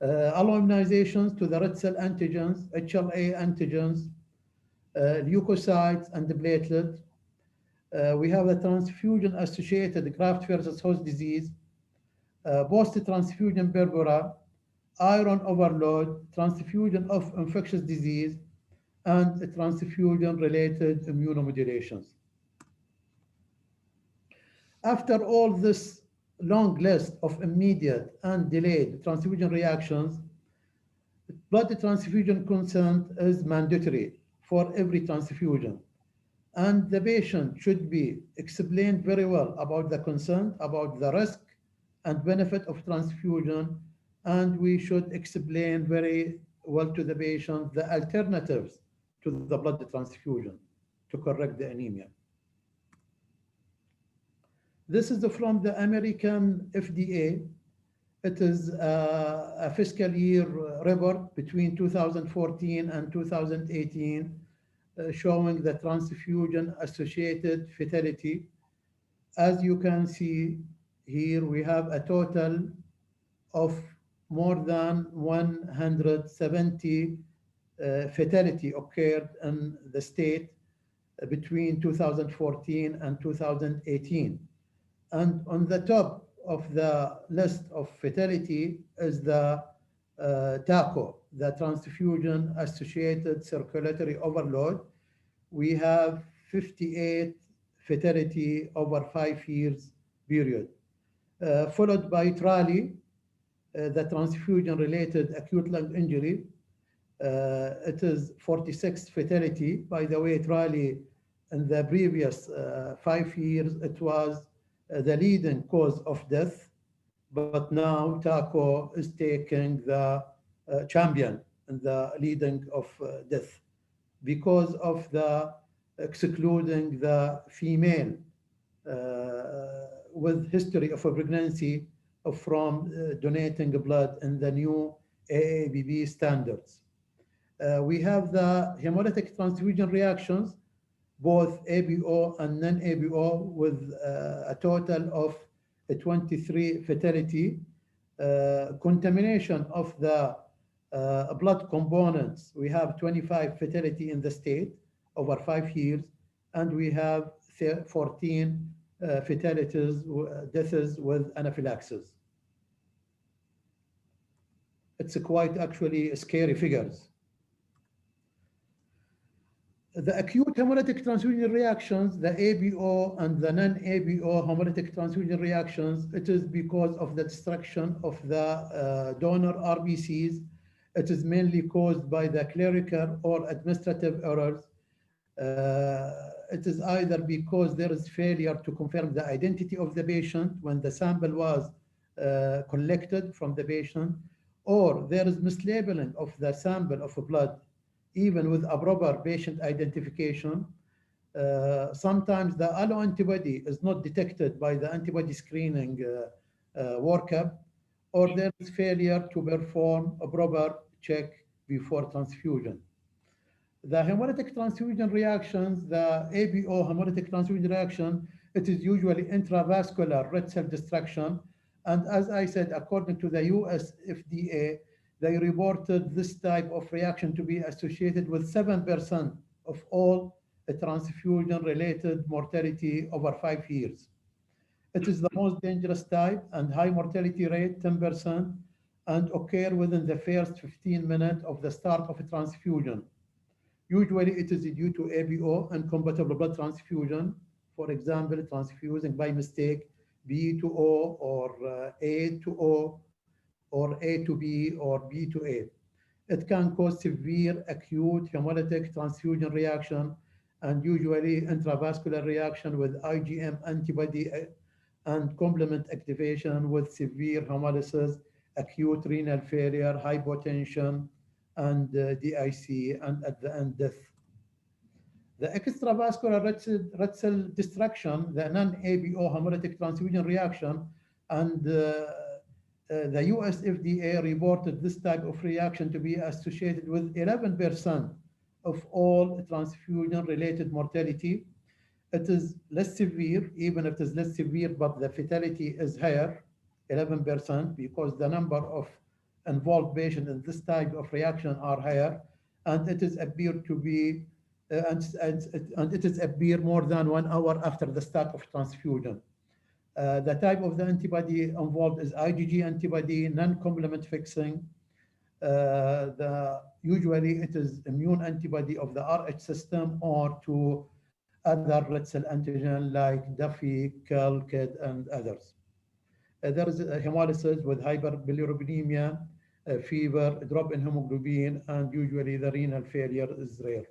Alloimmunizations to the red cell antigens, HLA antigens, leukocytes, and the platelet. We have a transfusion-associated graft versus host disease, post-transfusion purpura, iron overload, transfusion of infectious disease, and transfusion-related immunomodulations. After all this long list of immediate and delayed transfusion reactions, blood transfusion consent is mandatory for every transfusion. And the patient should be explained very well about the consent, about the risk and benefit of transfusion, and we should explain very well to the patient the alternatives to the blood transfusion to correct the anemia. This is from the American FDA. It is a fiscal year report between 2014 and 2018 showing the transfusion-associated fatality. As you can see here, we have a total of more than 170 fatality occurred in the state between 2014 and 2018. And on the top of the list of fatality is the TACO, the transfusion-associated circulatory overload. We have 58 fatality over 5 years period, followed by TRALI, the transfusion-related acute lung injury. It is 46 fatality. By the way, TRALI in the previous 5 years, it was the leading cause of death, but now TACO is taking the champion in the leading of death because of the excluding the female with history of a pregnancy from donating blood in the new AABB standards. We have the hemolytic transfusion reactions, both ABO and non-ABO, with a total of 23 fatality. Contamination of the blood components, we have 25 fatality in the state over 5 years, and we have 14 fatalities, deaths with anaphylaxis. It's quite actually scary figures. The acute hemolytic transfusion reactions, the ABO and the non-ABO hemolytic transfusion reactions, it is because of the destruction of the donor RBCs. It is mainly caused by the clerical or administrative errors. It is either because there is failure to confirm the identity of the patient when the sample was collected from the patient, or there is mislabeling of the sample of blood even with a proper patient identification. Sometimes the alloantibody is not detected by the antibody screening workup, or there is failure to perform a proper check before transfusion. The hemolytic transfusion reactions, the ABO hemolytic transfusion reaction, it is usually intravascular red cell destruction. And as I said, according to the US FDA, they reported this type of reaction to be associated with 7% of all transfusion-related mortality over 5 years. It is the most dangerous type and high mortality rate, 10%, and occur within the first 15 minutes of the start of a transfusion. Usually it is due to ABO, incompatible blood transfusion, for example, transfusing by mistake B to O or A to O, or A to B or B to A. It can cause severe acute hemolytic transfusion reaction and usually intravascular reaction with IgM antibody and complement activation with severe hemolysis, acute renal failure, hypotension, and DIC, and at the end, death. The extravascular red cell destruction, the non-ABO hemolytic transfusion reaction, and the US FDA reported this type of reaction to be associated with 11% of all transfusion-related mortality. It is less severe, even if it is less severe, but the fatality is higher, 11%, because the number of involved patients in this type of reaction are higher, and it is appeared to be, and it is appear more than 1 hour after the start of transfusion. The type of the antibody involved is IgG antibody, non-complement fixing. Usually it is immune antibody of the Rh system or to other red cell antigen like Duffy, Kel, KID, and others. There is a hemolysis with hyperbilirubinemia, fever, a drop in hemoglobin, and usually the renal failure is rare.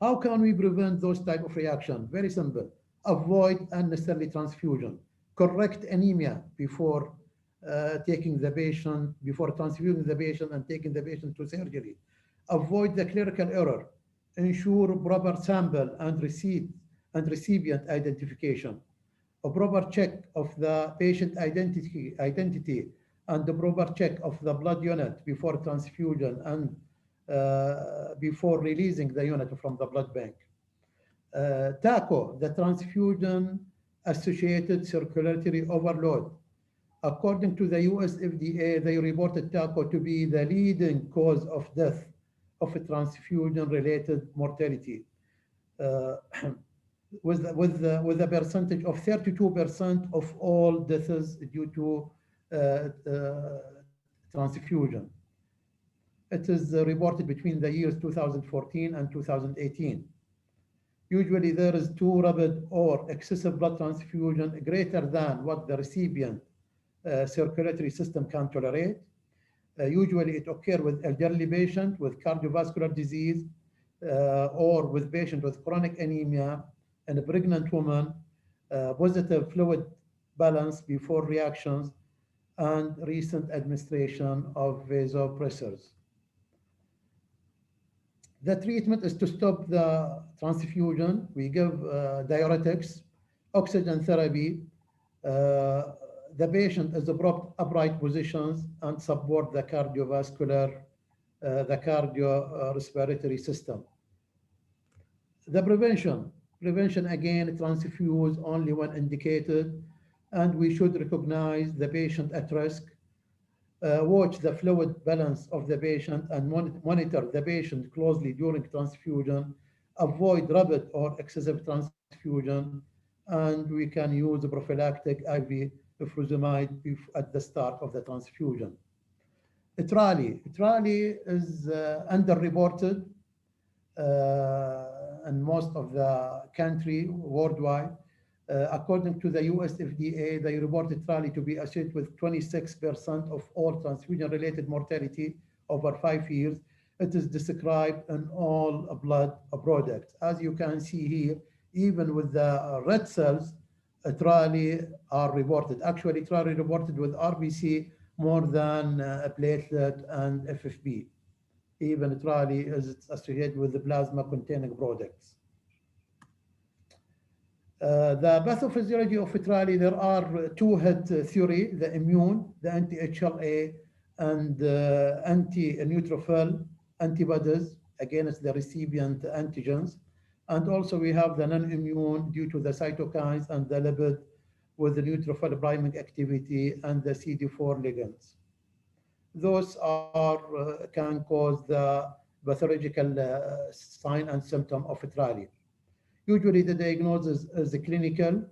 How can we prevent those type of reaction? Very simple. Avoid unnecessary transfusion. Correct anemia before taking the patient, before transfusing the patient and taking the patient to surgery. Avoid the clerical error. Ensure proper sample and recipient identification. A proper check of the patient identity and the proper check of the blood unit before transfusion and before releasing the unit from the blood bank. TACO, the transfusion associated circulatory overload. According to the US FDA, they reported TACO to be the leading cause of death of a transfusion-related mortality, with a percentage of 32% of all deaths due to transfusion. It is reported between the years 2014 and 2018. Usually there is too rapid or excessive blood transfusion greater than what the recipient circulatory system can tolerate. Usually it occurs with elderly patient with cardiovascular disease or with patient with chronic anemia and a pregnant woman, positive fluid balance before reactions, and recent administration of vasopressors. The treatment is to stop the transfusion. We give diuretics, oxygen therapy. The patient is propped upright positions and support the cardiovascular, the cardiorespiratory system. The prevention again, transfuse only when indicated, and we should recognize the patient at risk. Watch the fluid balance of the patient and monitor the patient closely during transfusion. Avoid rapid or excessive transfusion, and we can use prophylactic IV furosemide at the start of the transfusion. Futurali is underreported in most of the country worldwide. According to the US FDA, they reported Futurali to be associated with 26% of all transfusion-related mortality over 5 years. It is described in all blood products. As you can see here, even with the red cells, Futurali are reported. Actually, Futurali reported with RBC more than platelet and FFP. Even Futurali is associated with the plasma-containing products. The pathophysiology of Futurali, there are two head theory, the immune, the anti-HLA, and anti-neutrophil antibodies against the recipient antigens. And also we have the non-immune due to the cytokines and the lipid with the neutrophil priming activity and the CD4 ligands. Those are can cause the pathological sign and symptom of Futurali. Usually the diagnosis is clinical,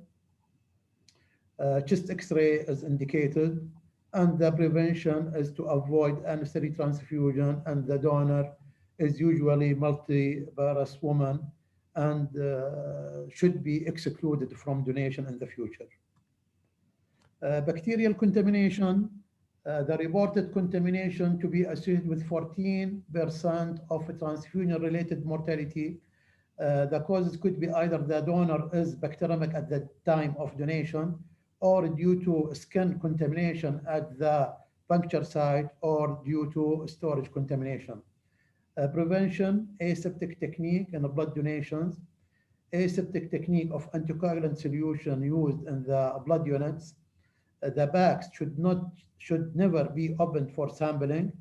chest X-ray is indicated, and the prevention is to avoid unnecessary transfusion, and the donor is usually multiparous woman and should be excluded from donation in the future. Bacterial contamination, the reported contamination to be associated with 14% of transfusion-related mortality. The causes could be either the donor is bacteremic at the time of donation, or due to skin contamination at the puncture site, or due to storage contamination. Prevention, aseptic technique in blood donations, aseptic technique of anticoagulant solution used in the blood units. The bags should never be opened for sampling,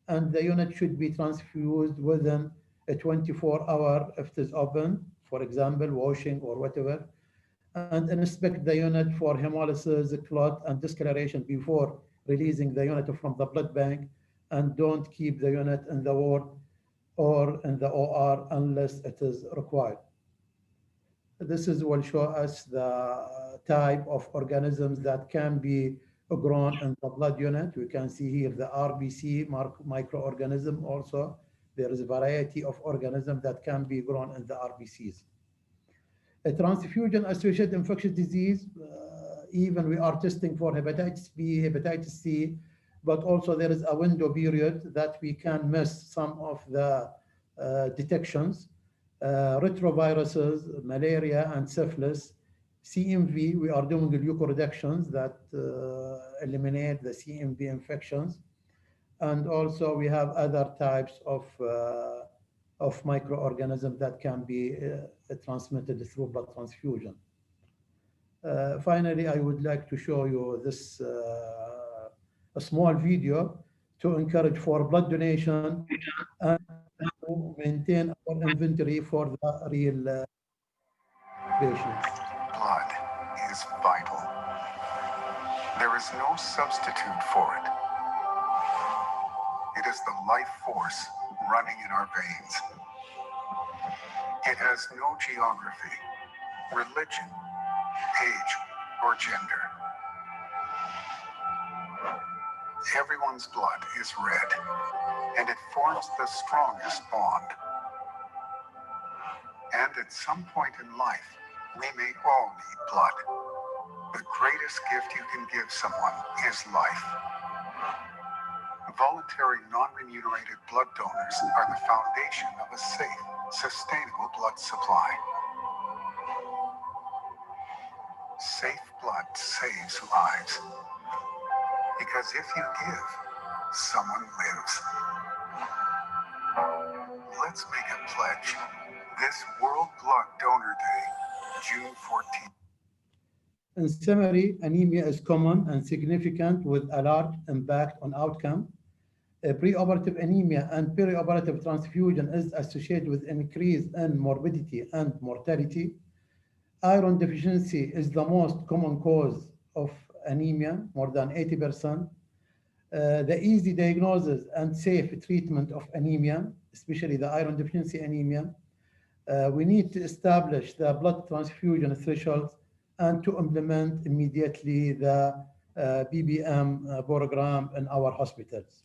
and the unit should be transfused within a 24-hour if it is open. for example, washing or whatever, and inspect the unit for hemolysis, clot, and discoloration before releasing the unit from the blood bank, and don't keep the unit in the ward or in the OR unless it is required. Will show us the type of organisms that can be grown in the blood unit. We can see here the RBC microorganism also. There is a variety of organisms that can be grown in the RBCs. A transfusion-associated infectious disease, even we are testing for hepatitis B, hepatitis C, but also there is a window period that we can miss some of the detections. Retroviruses, malaria, and syphilis. CMV, we are doing leukoreductions that eliminate the CMV infections. And also we have other types of microorganisms that can be transmitted through blood transfusion. Finally, I would like to show you this a small video to encourage for blood donation and to maintain our inventory for the real patients. Blood is vital. There is no substitute for it. It is the life force running in our veins. It has no geography, religion, age, or gender. Everyone's blood is red, and it forms the strongest bond. And at some point in life, we may all need blood. The greatest gift you can give someone is life. Voluntary non-remunerated blood donors are the foundation of a safe, sustainable blood supply. Safe blood saves lives. Because if you give, someone lives. Let's make a pledge. This World Blood Donor Day, June 14th. In summary, anemia is common and significant with a large impact on outcome. Preoperative anemia and perioperative transfusion is associated with increase in morbidity and mortality. Iron deficiency is the most common cause of anemia, more than 80%. The easy diagnosis and safe treatment of anemia, especially the iron deficiency anemia. We need to establish the blood transfusion thresholds and to implement immediately the BBM program in our hospitals.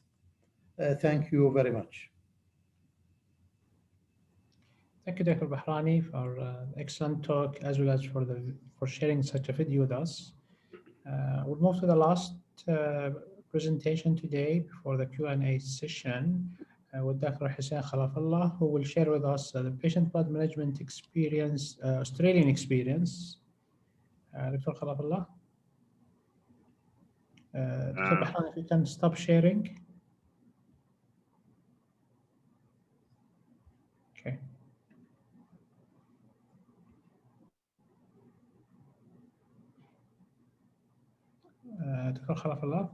Thank you very much. Thank you, Dr. Bahrani, for excellent talk, as well as for sharing such a video with us. We'll move to the last presentation today before the Q&A session with Dr. Hussein Khalafallah, who will share with us the patient blood management experience, Australian experience. Dr. Khalafallah. Dr. Bahrani, if you can stop sharing. Okay. Dr. Khalafallah.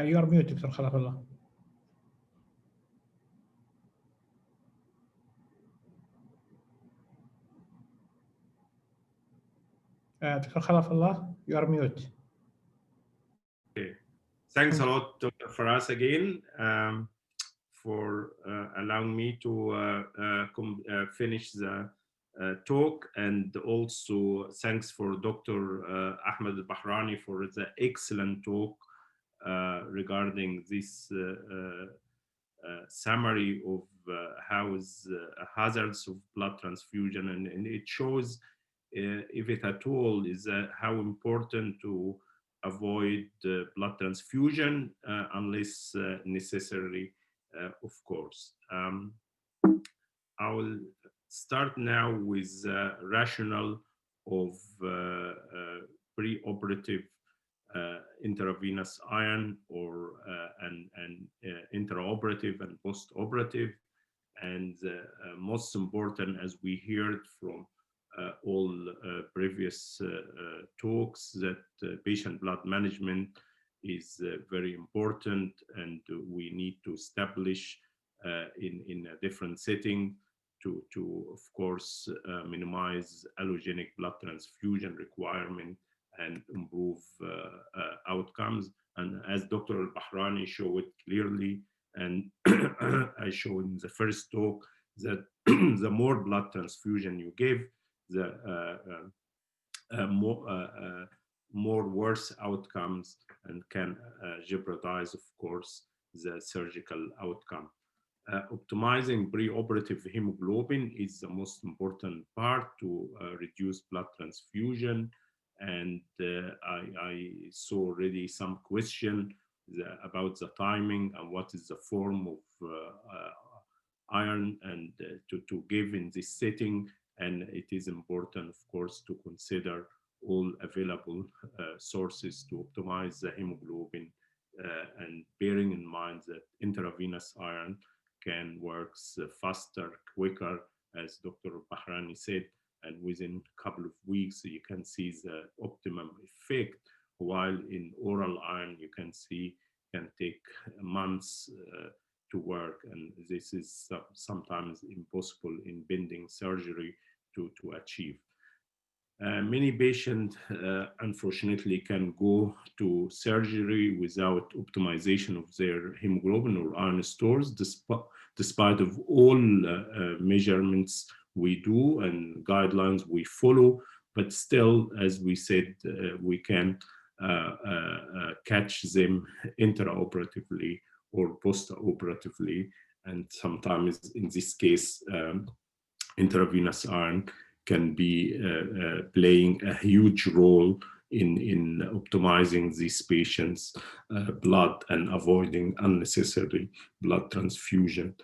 You are muted, Dr. Khalafallah. Dr. Khalafallah, you are mute. Okay. Thanks a lot, Dr. Faraz, again, for allowing me to finish the talk, and also thanks for Dr. Ahmed Bahrani for the excellent talk regarding this summary of how is hazards of blood transfusion, and it shows, if it at all, is how important to avoid blood transfusion unless necessary, of course. I will start now with rationale of preoperative intravenous iron or and intraoperative and postoperative, and most important, as we heard from all previous talks, that patient blood management is very important, and we need to establish in a different setting to of course, minimize allogenic blood transfusion requirement and improve outcomes. And as Dr. Al-Bahrani showed clearly, and I showed in the first talk, that the more blood transfusion you give, the more worse outcomes, and can jeopardize, of course, the surgical outcome. Optimizing preoperative hemoglobin is the most important part to reduce blood transfusion. And I saw already some question about the timing and what is the form of iron and to give in this setting. And it is important, of course, to consider all available sources to optimize the hemoglobin, and bearing in mind that intravenous iron can work faster, quicker, as Dr. Bahrani said, and within a couple of weeks you can see the optimum effect, while in oral iron you can take months to work, and this is sometimes impossible in bending surgery to achieve. Many patients, unfortunately, can go to surgery without optimization of their hemoglobin or iron stores, despite of all measurements we do and guidelines we follow. But still, as we said, we can catch them intraoperatively or post-operatively, and sometimes, in this case, intravenous iron can be playing a huge role in optimizing these patients' blood and avoiding unnecessary blood transfusion.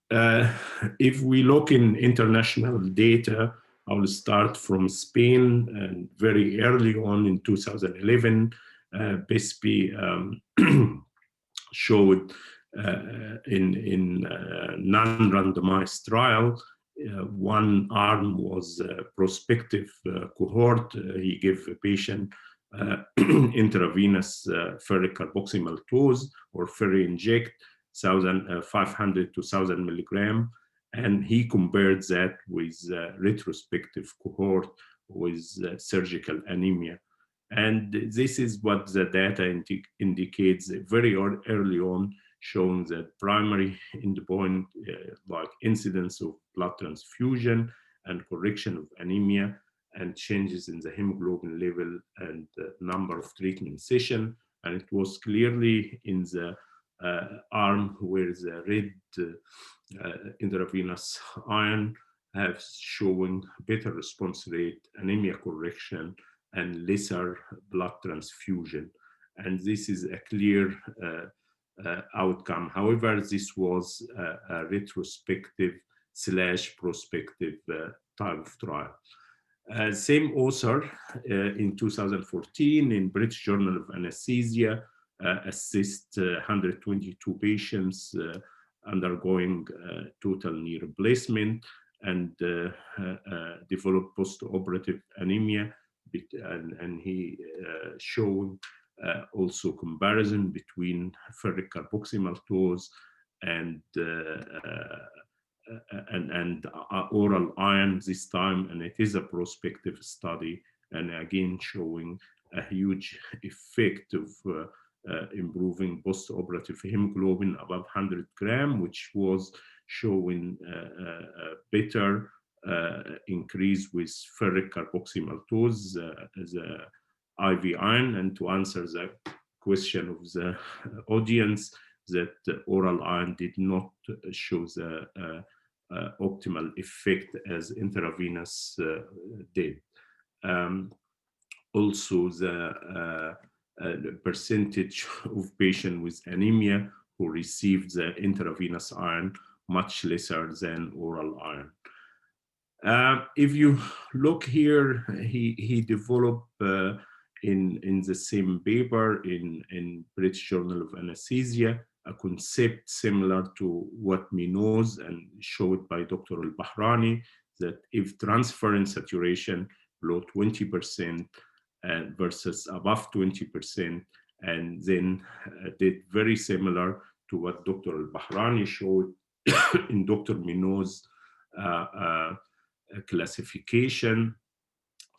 If we look in international data, I will start from Spain, and very early on in 2011, BESPI showed in non-randomized trial, one arm was a prospective cohort. He gave a patient intravenous ferric carboxymaltose or ferri inject 500 to 1000 milligram, and he compared that with retrospective cohort with surgical anemia. And this is what the data indicates very early on, showing that primary endpoint like incidence of blood transfusion and correction of anemia and changes in the hemoglobin level and number of treatment sessions. And it was clearly in the arm where the red intravenous iron have shown better response rate, anemia correction, and lesser blood transfusion. And this is a clear outcome. However, this was a retrospective / prospective type of trial. Same author in 2014 in British Journal of Anesthesia assessed 122 patients undergoing total knee replacement and developed post-operative anemia, and he showed also comparison between ferric carboxymaltose and oral iron this time, and it is a prospective study, and again showing a huge effect of improving post-operative hemoglobin above 100 grams, which was showing a better increase with ferric carboxymaltose as a IV iron. And to answer the question of the audience, that oral iron did not show the optimal effect as intravenous did. Also, the percentage of patients with anemia who received the intravenous iron much lesser than oral iron. If you look here, he developed in the same paper in British Journal of Anesthesia a concept similar to what we know and showed by Dr. Al-Bahrani, that if transferrin saturation below 20% versus above 20%, and then did very similar to what Dr. Al-Bahrani showed in Dr. Minot's classification,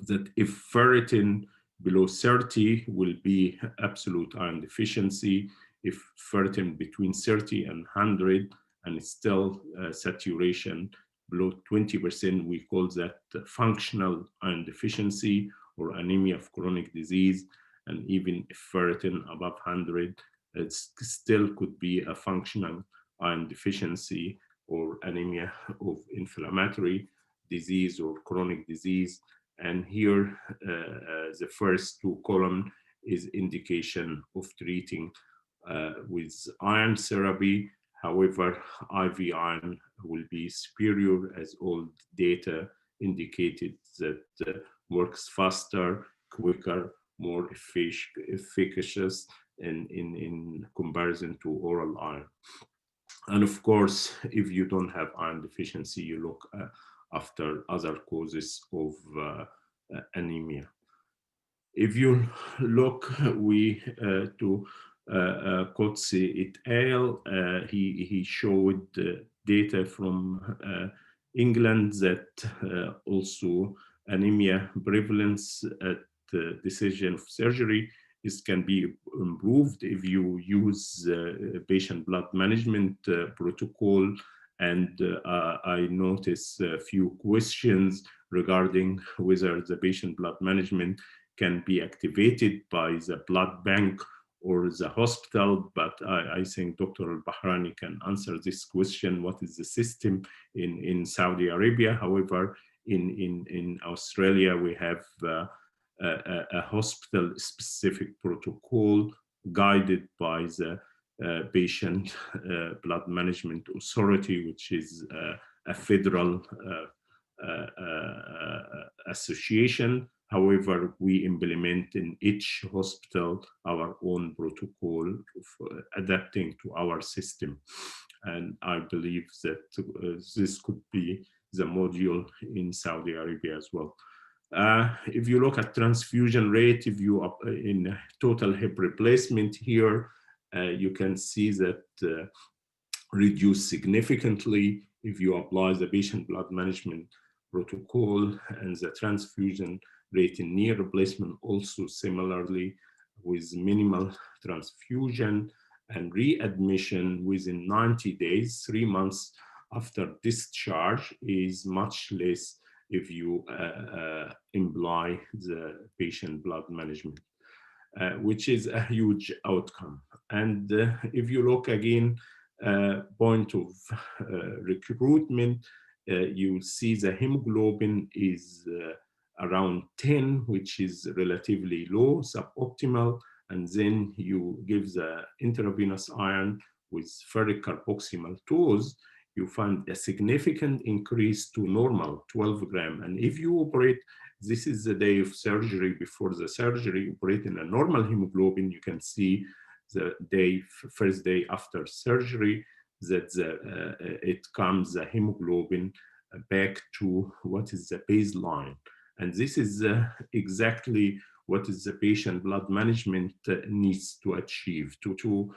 that if ferritin below 30 will be absolute iron deficiency, if ferritin between 30 and 100 and it's still saturation below 20%, we call that functional iron deficiency or anemia of chronic disease. And even if ferritin above 100, it still could be a functional iron deficiency or anemia of inflammatory disease or chronic disease. And here, the first two columns is indication of treating with iron therapy. However, IV iron will be superior, as all data indicated that works faster, quicker, more efficacious in comparison to oral iron. And of course, if you don't have iron deficiency, you look after other causes of anemia. If you look to Kotze et al., he showed data from England that also anemia prevalence at decision of surgery can be improved if you use patient blood management protocol. And I noticed a few questions regarding whether the patient blood management can be activated by the blood bank or the hospital, but I think Dr. Al-Bahrani can answer this question, what is the system in Saudi Arabia. However, in Australia, we have a hospital-specific protocol guided by the patient blood management authority, which is a federal association. However, we implement in each hospital our own protocol for adapting to our system. And I believe that this could be the module in Saudi Arabia as well. If you look at transfusion rate, if you are in total hip replacement here, you can see that reduced significantly if you apply the patient blood management protocol, and the transfusion rate in knee replacement also similarly, with minimal transfusion and readmission within 90 days, 3 months after discharge, is much less if you imply the patient blood management, which is a huge outcome. And if you look again, point of recruitment, you see the hemoglobin is around 10, which is relatively low, suboptimal, and then you give the intravenous iron with ferric carboxymaltose, you find a significant increase to normal, 12 gram. And if you operate, this is the day of surgery, before the surgery, operate in a normal hemoglobin, you can see the first day after surgery, that it comes, the hemoglobin, back to what is the baseline. And this is exactly what is the patient blood management needs to achieve to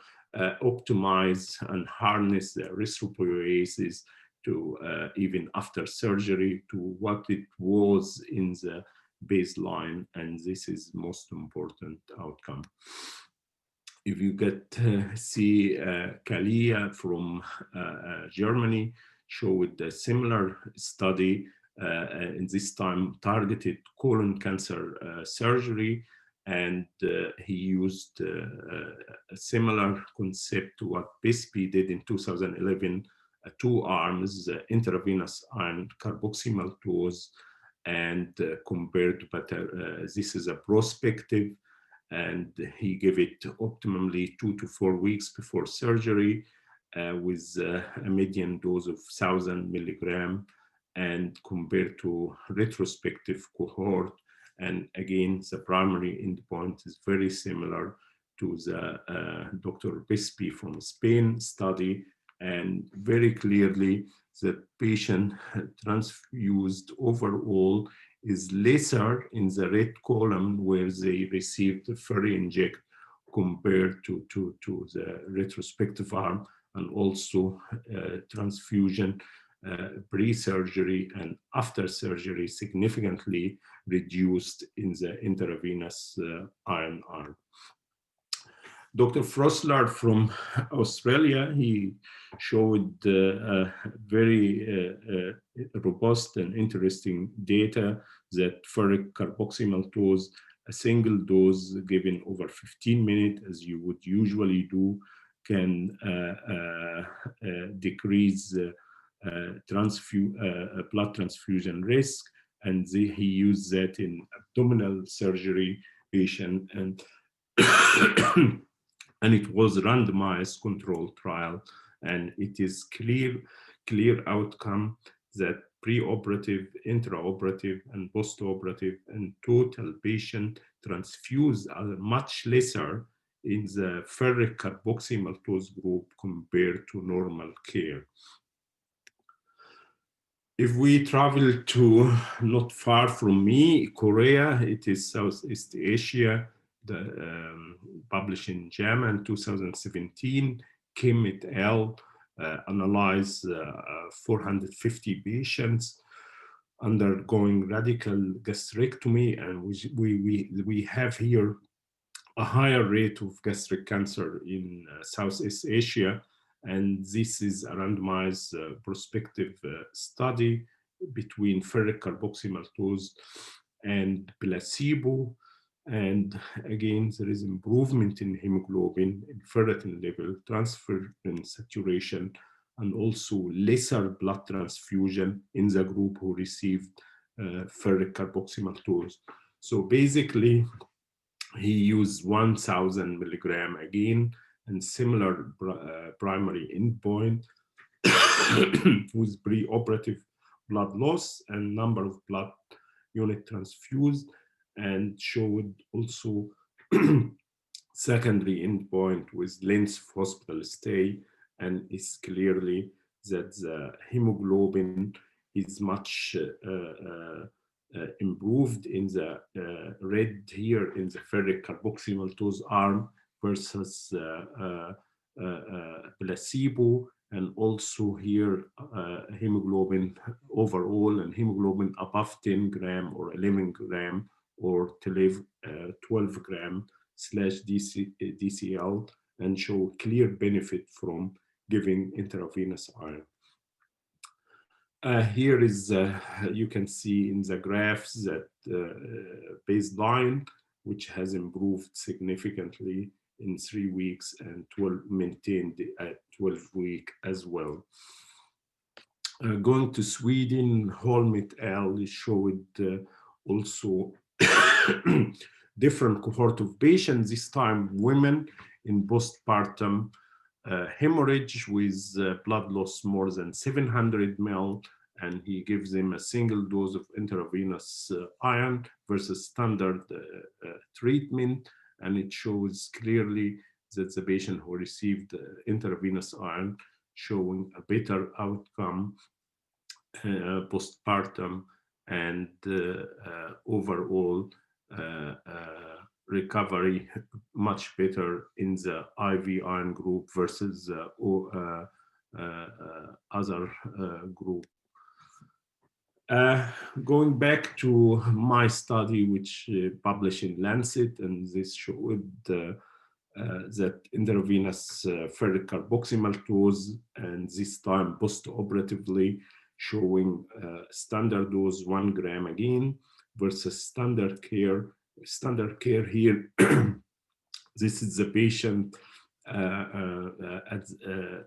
optimize and harness the erythropoiesis to even after surgery to what it was in the baseline. And this is most important outcome. If you see Kalia from Germany showed a similar study, in this time targeted colon cancer surgery, and he used a similar concept to what Bisbee did in 2011, 2 arms, intravenous iron carboxymaltose, and compared to this is a prospective, and he gave it optimally 2 to 4 weeks before surgery with a median dose of 1,000 milligram, and compared to retrospective cohort. And again, the primary endpoint is very similar to the Dr. Bisbee from Spain study, and very clearly the patient transfused overall is lesser in the red column where they received ferri inject compared to the retrospective arm, and also transfusion pre-surgery and after surgery significantly reduced in the intravenous iron arm. Dr. Frosler from Australia, he showed very robust and interesting data that ferric carboxymaltose, a single dose given over 15 minutes, as you would usually do, can decrease blood transfusion risk. And he used that in abdominal surgery patient, and and it was a randomized controlled trial, and it is clear outcome that preoperative, intraoperative, and postoperative and total patient transfused are much lesser in the ferric carboxymaltose group compared to normal care. If we travel to not far from me, Korea, it is Southeast Asia, published in JAMA in 2017, Kim et al. Analyzed 450 patients undergoing radical gastrectomy, and we have here a higher rate of gastric cancer in Southeast Asia, and this is a randomized prospective study between ferric carboxymaltose and placebo. And again, there is improvement in hemoglobin, in ferritin level, transferrin saturation, and also lesser blood transfusion in the group who received ferric carboxymaltose. So basically, he used 1,000 milligram again, and similar primary endpoint with preoperative blood loss and number of blood unit transfused, and showed also secondary endpoint with length of hospital stay, and it's clearly that the hemoglobin is much improved in the red here in the ferric carboxymaltose arm versus placebo, and also here hemoglobin overall and hemoglobin above 10 gram or 11 gram or 12 gram slash DCL, and show clear benefit from giving intravenous iron. Here is, you can see in the graphs that baseline, which has improved significantly in 3 weeks and maintained at 12 weeks as well. Going to Sweden, Holm et al. Showed also different cohort of patients, this time women in postpartum hemorrhage with blood loss more than 700 ml, and he gives them a single dose of intravenous iron versus standard treatment, and it shows clearly that the patient who received intravenous iron showing a better outcome postpartum, and overall recovery much better in the IV iron group versus other group. Going back to my study, which published in Lancet, and this showed that intravenous ferric carboxymaltose, and this time post-operatively, showing standard dose 1 gram again versus standard care. Standard care here, this is the patient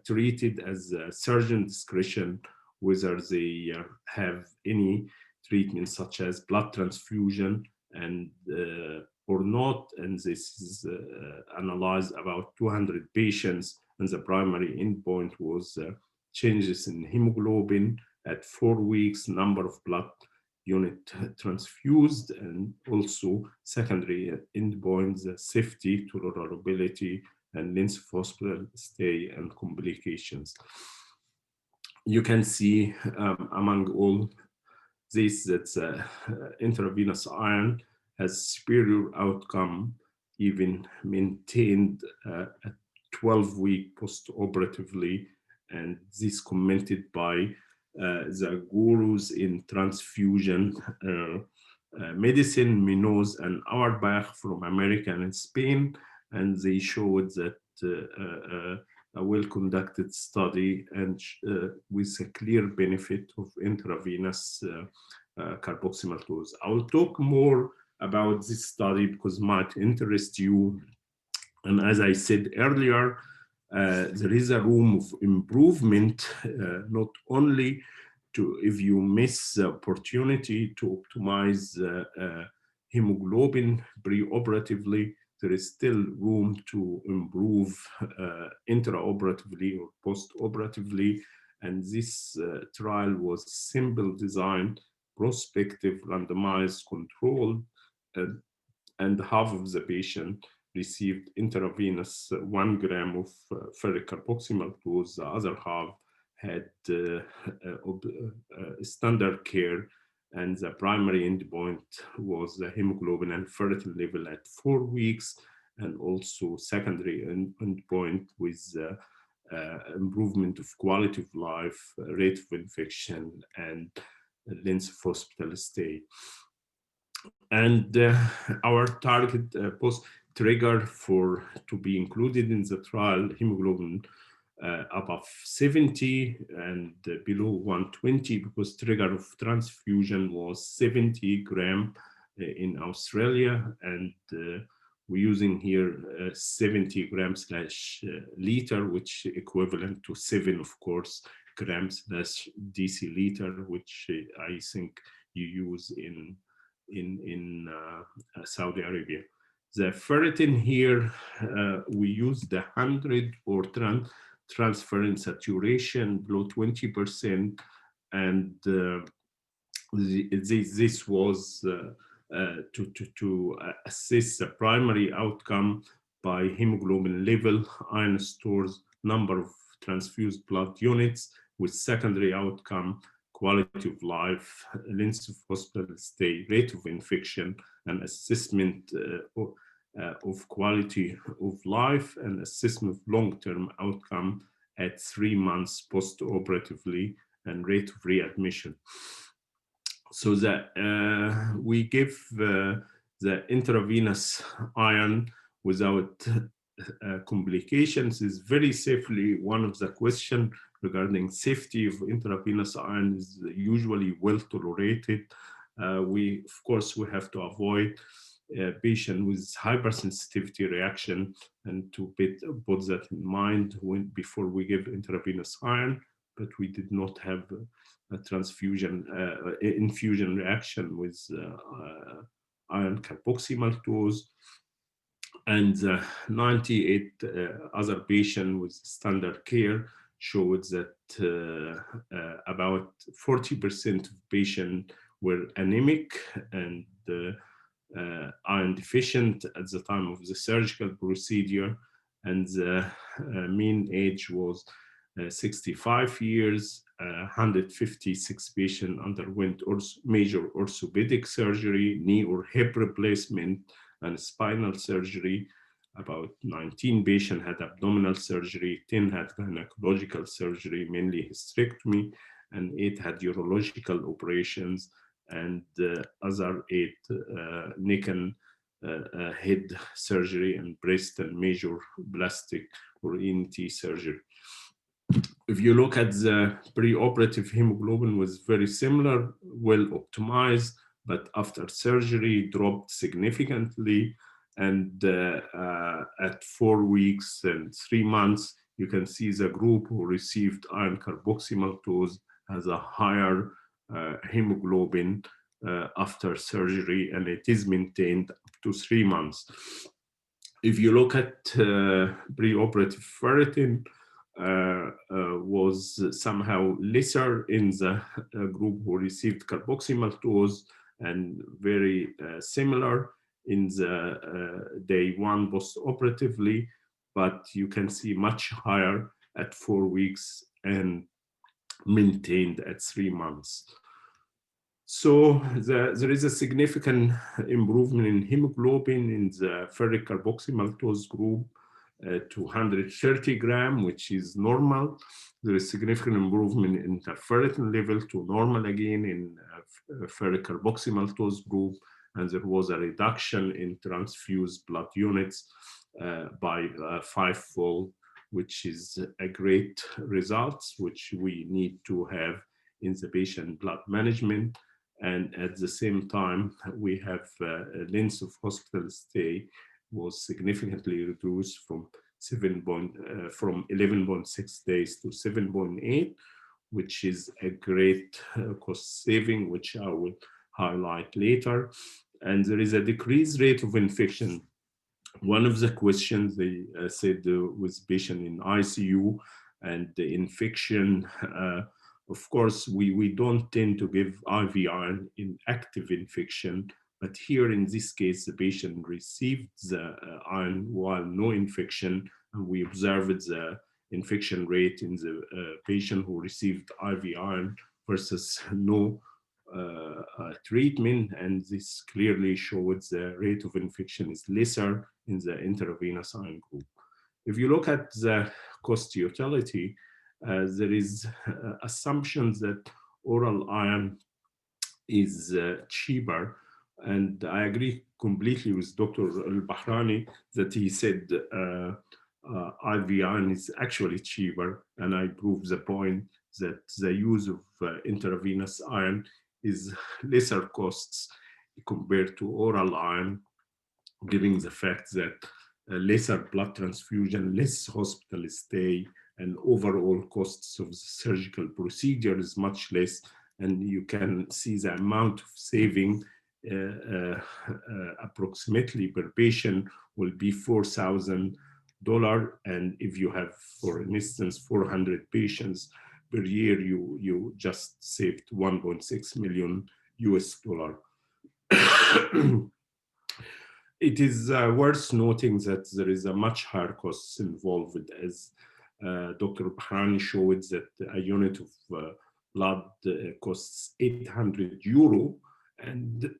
treated as a surgeon discretion whether they have any treatment such as blood transfusion and or not, and this is analyzed about 200 patients, and the primary endpoint was changes in hemoglobin at 4 weeks, number of blood unit transfused, and also secondary endpoints, safety, tolerability, and length of hospital stay and complications. You can see among all this that intravenous iron has superior outcome even maintained at 12-week post-operatively, and this commented by the gurus in transfusion medicine, Munoz and Auerbach from America and Spain, and they showed that a well-conducted study and with a clear benefit of intravenous carboxymal dose. I will talk more about this study because it might interest you. And as I said earlier, there is a room of improvement, not only to, if you miss the opportunity to optimize hemoglobin preoperatively, there is still room to improve intraoperatively or postoperatively. And this trial was simple design, prospective, randomized, controlled, and half of the patient received intravenous 1 gram of ferric carboxymal dose. The other half had standard care, and the primary endpoint was the hemoglobin and ferritin level at 4 weeks, and also secondary endpoint with improvement of quality of life, rate of infection, and length of hospital stay. And our target post trigger to be included in the trial, hemoglobin above 70 and below 120, because trigger of transfusion was 70 gram in Australia, and we're using here 70 grams / liter, which equivalent to 7, of course, grams / deciliter, which I think you use in Saudi Arabia. The ferritin here, we use the 100 or transferrin saturation below 20%, and this was to assess the primary outcome by hemoglobin level, iron stores, number of transfused blood units, with secondary outcome, quality of life, length of hospital stay, rate of infection, and assessment of quality of life, and assessment of long-term outcome at 3 months post-operatively, and rate of readmission. So that we give the intravenous iron without complications is very safely. One of the questions regarding safety of intravenous iron is usually well tolerated. Of course, we have to avoid patient with hypersensitivity reaction, and to put that in mind before we give intravenous iron. But we did not have a transfusion infusion reaction with iron carboxymal dose. And 98 other patients with standard care showed that about 40% of patients were anemic and iron deficient at the time of the surgical procedure, and the mean age was 65 years. 156 patients underwent major orthopedic surgery, knee or hip replacement, and spinal surgery. About 19 patients had abdominal surgery, 10 had gynecological surgery, mainly hysterectomy, and 8 had urological operations, and other 8 neck and head surgery, and breast and major plastic or ENT surgery. If you look at the preoperative, hemoglobin was very similar, well optimized, but after surgery dropped significantly. And at 4 weeks and 3 months, you can see the group who received iron carboxymal dose has a higher hemoglobin after surgery, and it is maintained up to 3 months. If you look at preoperative ferritin, was somehow lesser in the group who received carboxymal dose, and very similar in the day 1 post-operatively, but you can see much higher at 4 weeks and maintained at 3 months. So there is a significant improvement in hemoglobin in the ferric carboxymaltose group to 130 gram, which is normal. There is significant improvement in interferon level to normal again in ferric carboxymaltose group, and there was a reduction in transfused blood units by 5-fold, which is a great result, which we need to have in the patient blood management. And at the same time, we have a length of hospital stay was significantly reduced from 11.6 days to 7.8, which is a great cost saving, which I will highlight later. And there is a decreased rate of infection. One of the questions they said with patient in ICU and the infection, of course, we don't tend to give IV iron in active infection, but here in this case, the patient received the iron while no infection, and we observed the infection rate in the patient who received IV iron versus no treatment, and this clearly shows the rate of infection is lesser in the intravenous iron group. If you look at the cost utility, there is assumptions that oral iron is cheaper, and I agree completely with Dr. Al-Bahrani that he said IV iron is actually cheaper, and I prove the point that the use of intravenous iron is lesser costs compared to oral iron, given the fact that lesser blood transfusion, less hospital stay, and overall costs of the surgical procedure is much less. And you can see the amount of saving approximately per patient will be $4,000. And if you have, for instance, 400 patients per year, you just saved $1.6 million US. It is worth noting that there is a much higher cost involved, as Dr. Bahrani showed that a unit of blood costs 800 euro, and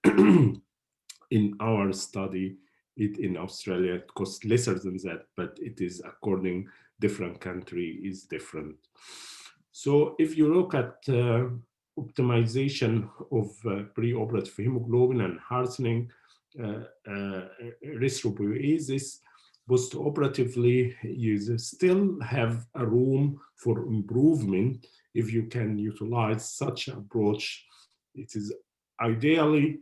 in our study, in Australia, it costs lesser than that, but it is according different country is different. So if you look at optimization of preoperative hemoglobin and heartening, erythropoiesis, post-operatively, you still have a room for improvement if you can utilize such an approach. It is ideally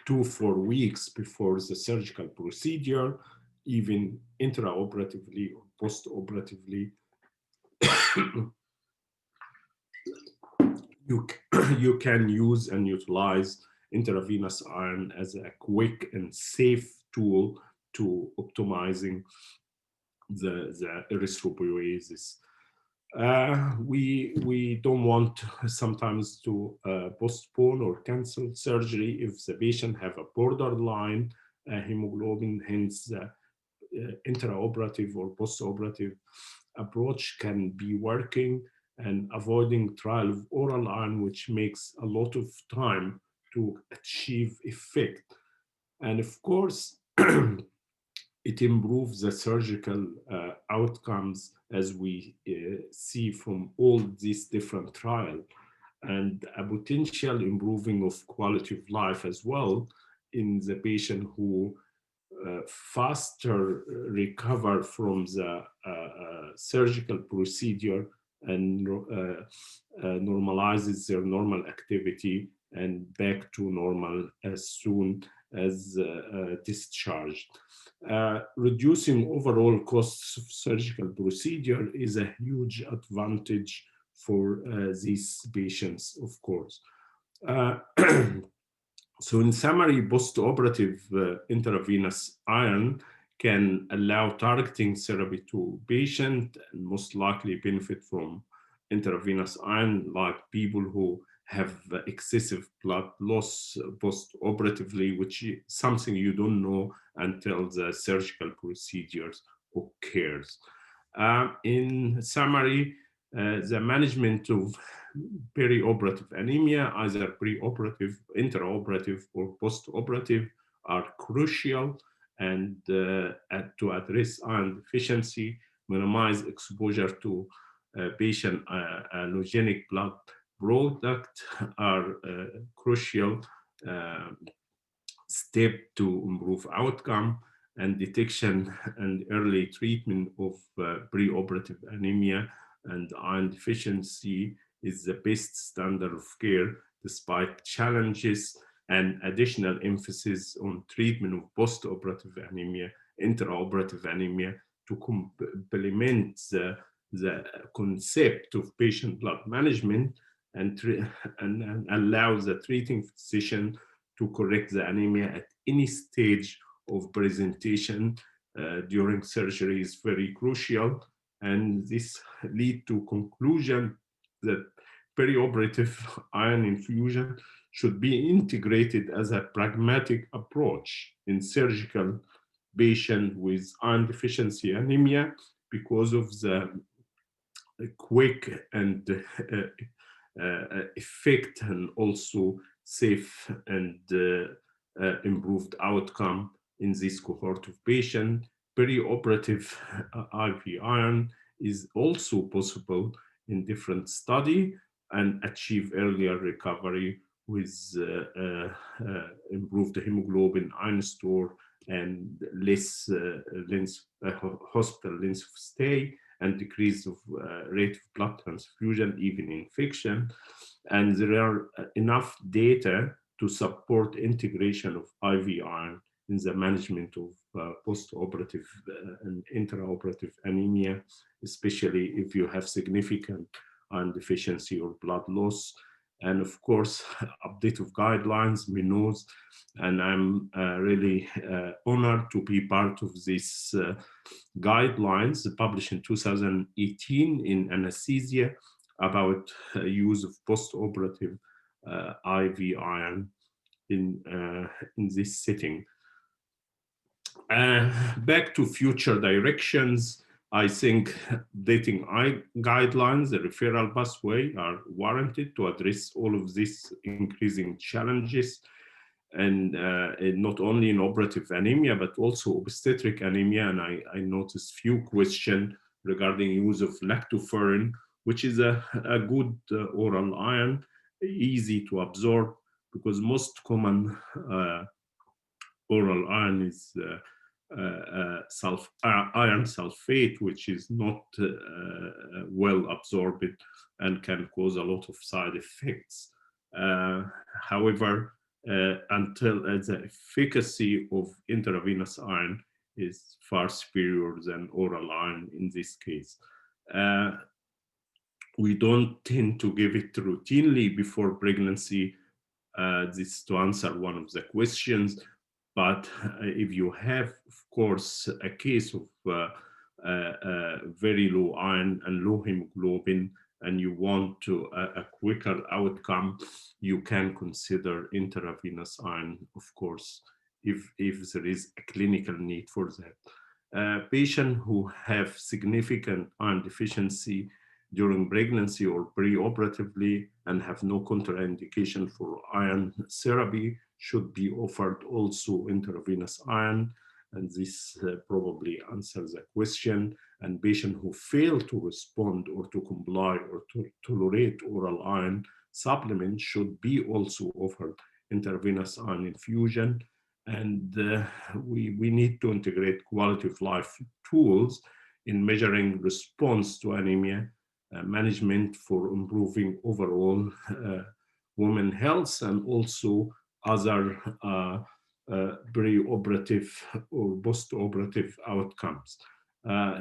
2-4 weeks before the surgical procedure, even intraoperatively or post-operatively. You can use and utilize intravenous iron as a quick and safe tool to optimizing the erythropoiesis. We don't want sometimes to postpone or cancel surgery if the patient have a borderline hemoglobin, hence the intraoperative or postoperative approach can be working, and avoiding trial of oral iron, which makes a lot of time to achieve effect. And of course, it improves the surgical outcomes, as we see from all these different trials, and a potential improving of quality of life as well in the patient who faster recover from the surgical procedure and normalizes their normal activity and back to normal as soon as discharged. Reducing overall costs of surgical procedure is a huge advantage for these patients, of course. So in summary, post-operative intravenous iron can allow targeting therapy to patient and most likely benefit from intravenous iron, like people who have excessive blood loss post-operatively, which is something you don't know until the surgical procedures occurs. In summary, The management of perioperative anemia, either preoperative, intraoperative, or postoperative, are crucial, and to address iron deficiency, minimize exposure to patient allogenic blood product are crucial step to improve outcome, and detection and early treatment of preoperative anemia and iron deficiency is the best standard of care despite challenges, and additional emphasis on treatment of postoperative anemia, intraoperative anemia to complement the concept of patient blood management and allow the treating physician to correct the anemia at any stage of presentation during surgery is very crucial. And this lead to conclusion that perioperative iron infusion should be integrated as a pragmatic approach in surgical patient with iron deficiency anemia because of the quick and effect, and also safe and improved outcome in this cohort of patient. Perioperative IV iron is also possible in different study and achieve earlier recovery with improved hemoglobin, iron store, and less hospital length of stay, and decrease of rate of blood transfusion, even infection. And there are enough data to support integration of IV iron in the management of postoperative and intraoperative anemia, especially if you have significant iron deficiency or blood loss. And of course, update of guidelines, MINOS, and I'm really honored to be part of these guidelines published in 2018 in anesthesia about use of postoperative IV iron in this setting. Back to future directions, I think updating guidelines, the referral pathway are warranted to address all of these increasing challenges, and not only in operative anemia, but also obstetric anemia. And I noticed few questions regarding use of lactoferrin, which is a good oral iron, easy to absorb, because most common oral iron is iron sulfate, which is not well absorbed and can cause a lot of side effects. However, until the efficacy of intravenous iron is far superior than oral iron in this case. We don't tend to give it routinely before pregnancy. This to answer one of the questions. But if you have, of course, a case of very low iron and low hemoglobin, and you want to a quicker outcome, you can consider intravenous iron, of course, if there is a clinical need for that. Patients who have significant iron deficiency during pregnancy or preoperatively and have no contraindication for iron therapy should be offered also intravenous iron, and this probably answers the question. And patients who fail to respond or to comply or to tolerate oral iron supplement should be also offered intravenous iron infusion. And we need to integrate quality of life tools in measuring response to anemia management for improving overall women health, and also other preoperative or postoperative outcomes.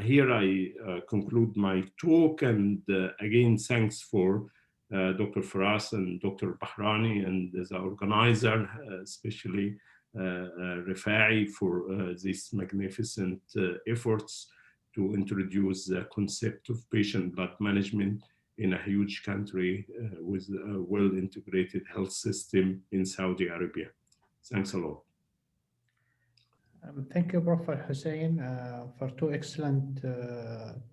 Here I conclude my talk, and again, thanks for Dr. Firas and Dr. Bahrani and the organizer, especially Rifai, for these magnificent efforts to introduce the concept of patient blood management in a huge country with a well-integrated health system in Saudi Arabia. Thanks a lot. Thank you, Prof. Hussein, for two excellent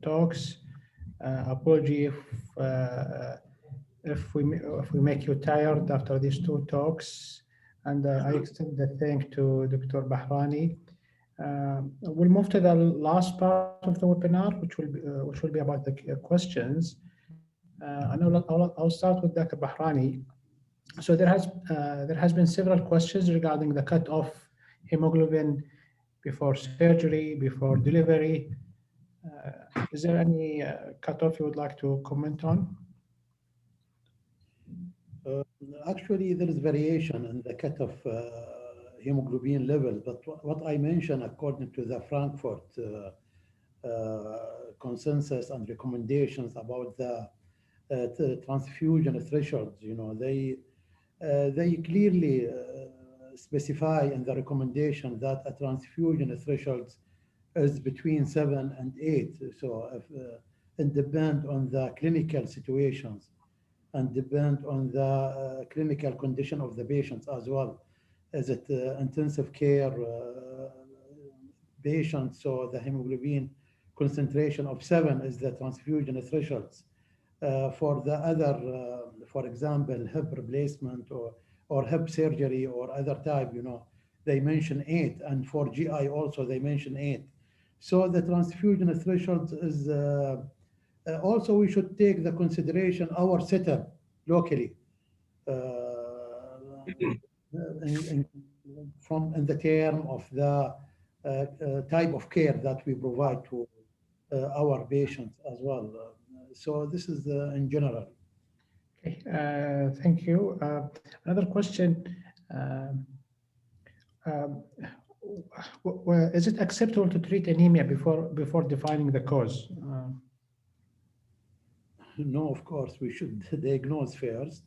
talks. Apology if we make you tired after these two talks, and I extend the thank to Dr. Bahrani. We'll move to the last part of the webinar, which will be about the questions. I'll start with Dr. Bahrani. So there has been several questions regarding the cutoff hemoglobin before surgery, before delivery. Is there any cutoff you would like to comment on? Actually, there is variation in the cutoff hemoglobin level, but what I mentioned, according to the Frankfurt consensus and recommendations about the transfusion thresholds, they clearly specify in the recommendation that a transfusion threshold is between 7 and 8. So it depends on the clinical situations and depend on the clinical condition of the patients as well. Is it intensive care patient? So the hemoglobin concentration of 7 is the transfusion thresholds. For the other, for example, hip replacement or hip surgery or other type, they mention 8. And for GI also, they mention 8. So the transfusion threshold is also, we should take the consideration our setup locally in the term of the type of care that we provide to our patients as well. So this is in general. Okay, thank you. Another question. Is it acceptable to treat anemia before defining the cause? No, of course, we should diagnose first.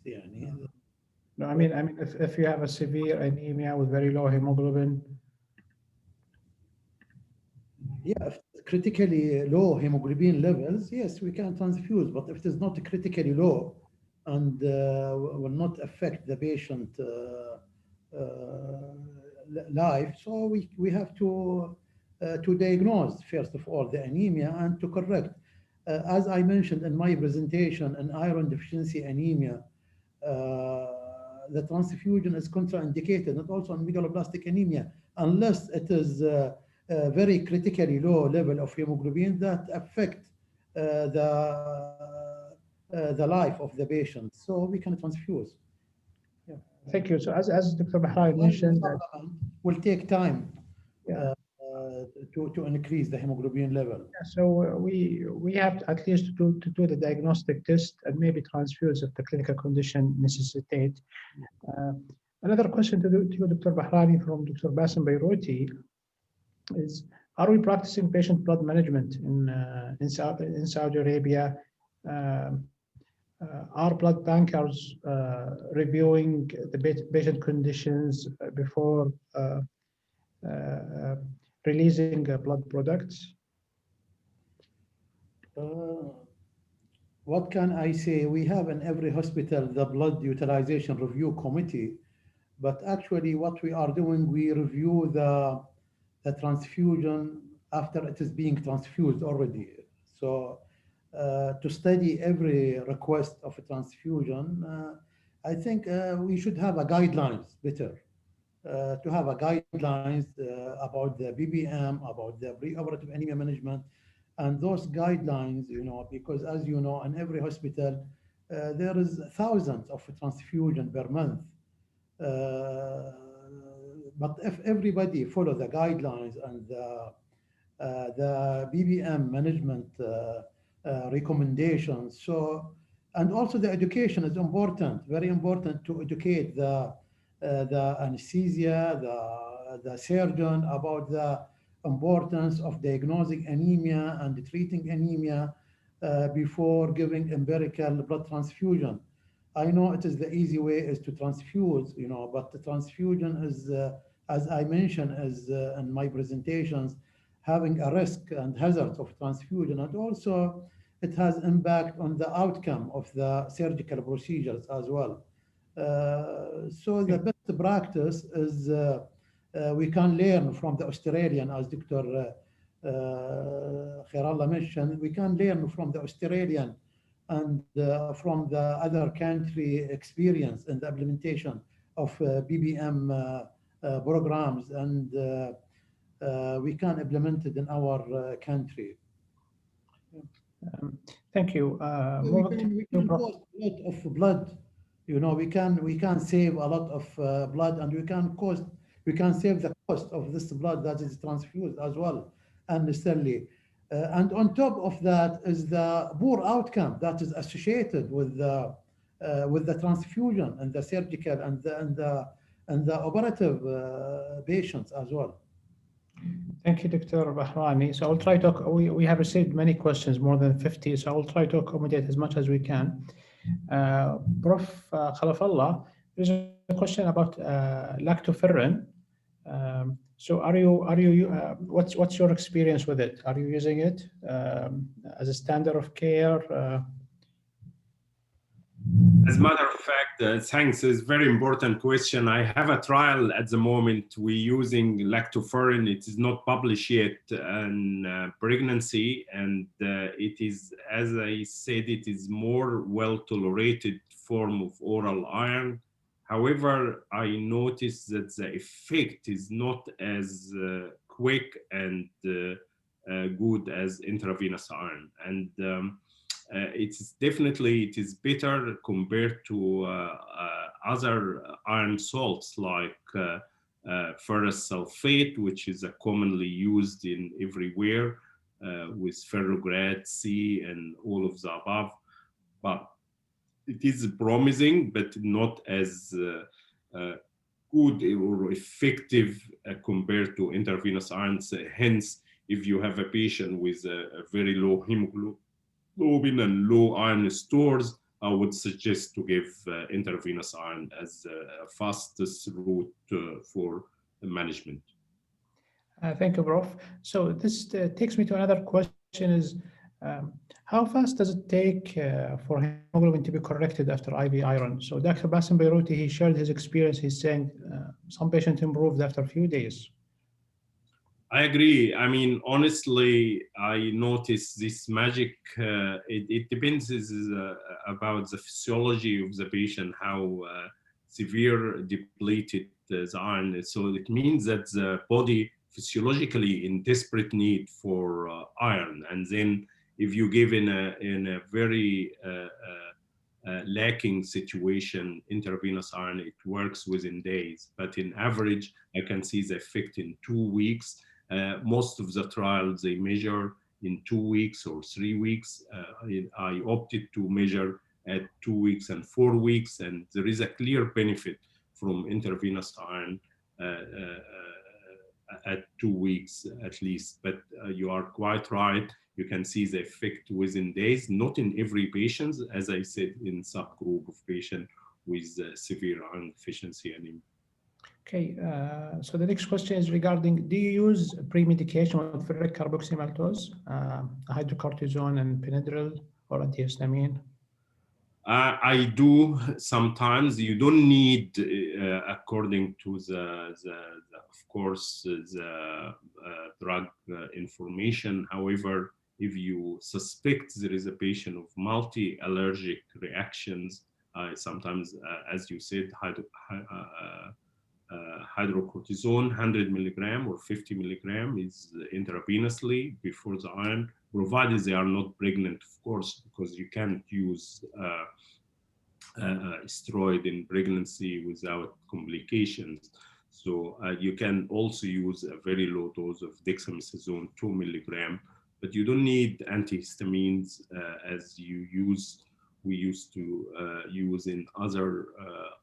No, I mean, if you have a severe anemia with very low hemoglobin. Yeah, if critically low hemoglobin levels, yes, we can transfuse. But if it is not critically low and will not affect the patient life, so we have to diagnose first of all the anemia and to correct. As I mentioned in my presentation, in iron deficiency anemia, the transfusion is contraindicated, and also in megaloblastic anemia, unless it is a very critically low level of hemoglobin that affect the life of the patient. So we can transfuse. Yeah. Thank you. So as Dr. Bahrai mentioned, that will take time. Yeah. To increase the hemoglobin level. Yeah, so we have to at least to do the diagnostic test and maybe transfuse if the clinical condition necessitate. Another question to you, Dr. Bahrani, from Dr. Bassem Beiruti is: are we practicing patient blood management in Saudi Arabia? Are blood bankers reviewing the patient conditions before releasing blood products? What can I say? We have in every hospital the blood utilization review committee, but actually what we are doing, we review the transfusion after it is being transfused already. So to study every request of a transfusion, I think we should have a guidelines better. To have a guidelines about the BBM, about the preoperative anemia management, and those guidelines, because as you know, in every hospital, there is thousands of transfusion per month. But if everybody follow the guidelines and the BBM management recommendations, and also the education is important, very important to educate the anesthesia, the surgeon about the importance of diagnosing anemia and treating anemia before giving empirical blood transfusion. I know it is the easy way is to transfuse, but the transfusion is, as I mentioned, is in my presentations, having a risk and hazards of transfusion, and also it has impact on the outcome of the surgical procedures as well. So the best practice is we can learn from the Australian, as Dr. Khairallah mentioned, we can learn from the Australian and from the other country experience in the implementation of BBM programs, and we can implement it in our country. Thank you. We can cost a lot of blood. You know, we can save a lot of blood, and we can save the cost of this blood that is transfused as well, unnecessarily. And on top of that is the poor outcome that is associated with the transfusion and the surgical and the operative patients as well. Thank you, Dr. Bahrami. So I'll try to, we have received many questions, more than 50, so I'll try to accommodate as much as we can. Prof. Khalafallah, there's a question about lactoferrin. So what's your experience with it? Are you using it as a standard of care? As a matter of fact, thanks. It's a very important question. I have a trial at the moment. We're using lactoferrin. It is not published yet in pregnancy, and it is, as I said, it is more well-tolerated form of oral iron. However, I noticed that the effect is not as quick and good as intravenous iron. And it is better compared to other iron salts like ferrous sulfate, which is commonly used in everywhere with ferrograd C and all of the above. But it is promising, but not as good or effective compared to intravenous irons. Hence, if you have a patient with a very low hemoglobin and low iron stores, I would suggest to give intravenous iron as the fastest route for management. Thank you, Prof. So this takes me to another question is, how fast does it take for hemoglobin to be corrected after IV iron? So Dr. Bassem Beiruti, he shared his experience. He's saying some patients improved after a few days. I agree. I mean, honestly, I noticed this magic. It depends about the physiology of the patient, how severe depleted the iron. So it means that the body physiologically in desperate need for iron, and then if you give in a very lacking situation intravenous iron, it works within days. But in average, I can see the effect in 2 weeks. Most of the trials, they measure in 2 weeks or 3 weeks. I opted to measure at 2 weeks and 4 weeks, and there is a clear benefit from intravenous iron at 2 weeks at least. But you are quite right. You can see the effect within days, not in every patient, as I said, in subgroup of patients with severe iron deficiency anemia. Okay, so the next question is regarding, do you use pre-medication with ferric carboxymaltose, hydrocortisone and Benadryl or antihistamine? I do sometimes. You don't need, according to of course, the drug information. However, if you suspect there is a patient of multi-allergic reactions, sometimes, as you said, hydrocortisone 100 milligram or 50 milligram is intravenously before the iron, provided they are not pregnant, of course, because you can't use steroid in pregnancy without complications. So you can also use a very low dose of dexamethasone 2 milligram, but you don't need antihistamines as we used to use in other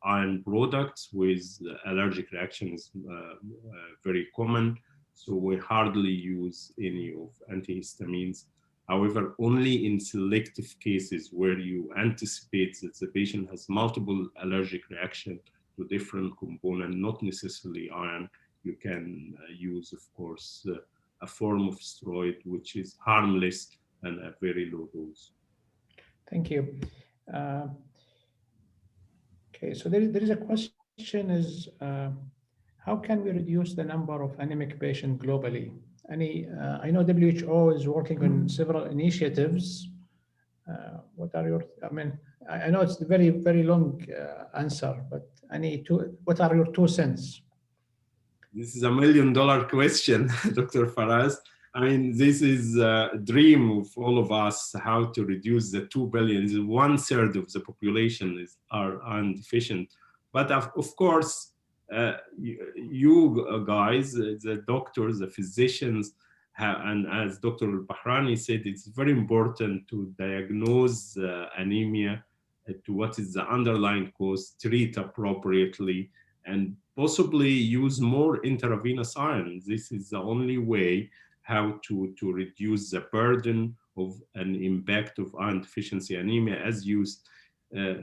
iron products with allergic reactions very common. So we hardly use any of antihistamines. However, only in selective cases where you anticipate that the patient has multiple allergic reactions to different components, not necessarily iron, you can use, of course, a form of steroid which is harmless and a very low dose. Thank you. Okay, so there is a question is, how can we reduce the number of anemic patients globally? I know WHO is working on several initiatives. What are your, I know it's a very, very long answer, but what are your 2 cents? This is $1 million question, Dr. Faraz. I mean, this is a dream of all of us, how to reduce the 2 billion. 1/3 of the population are iron deficient. But of course, you guys, the doctors, the physicians, and as Dr. Bahrani said, it's very important to diagnose anemia, to what is the underlying cause, treat appropriately, and possibly use more intravenous iron. This is the only way how to reduce the burden of an impact of iron deficiency anemia. As you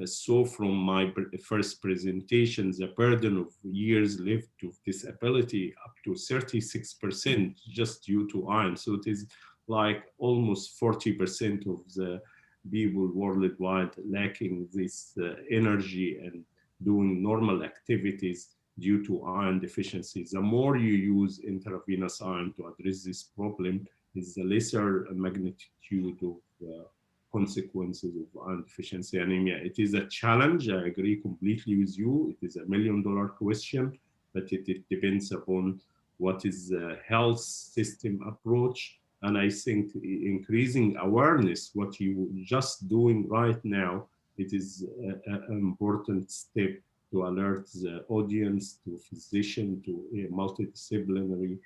saw from my first presentation, the burden of years lived of disability up to 36% just due to iron. So it is like almost 40% of the people worldwide lacking this energy and doing normal activities due to iron deficiency. The more you use intravenous iron to address this problem, is the lesser magnitude of consequences of iron deficiency anemia. It is a challenge. I agree completely with you. It is $1 million question, but it depends upon what is the health system approach. And I think increasing awareness, what you just doing right now, it is an important step to alert the audience, to physician, to multidisciplinary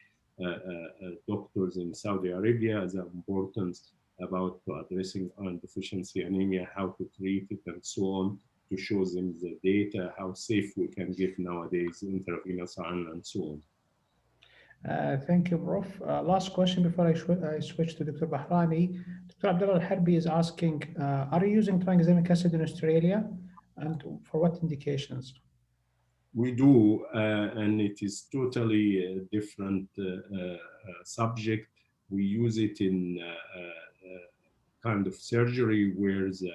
doctors in Saudi Arabia, the importance about addressing iron deficiency anemia, how to treat it, and so on, to show them the data, how safe we can give nowadays intravenous iron, and so on. Thank you, Prof. Last question before I switch to Dr. Bahrani. Dr. Abdullah Al-Harbi is asking, are you using tranexamic acid in Australia, and for what indications? We do, and it is totally a different subject. We use it in kind of surgery where the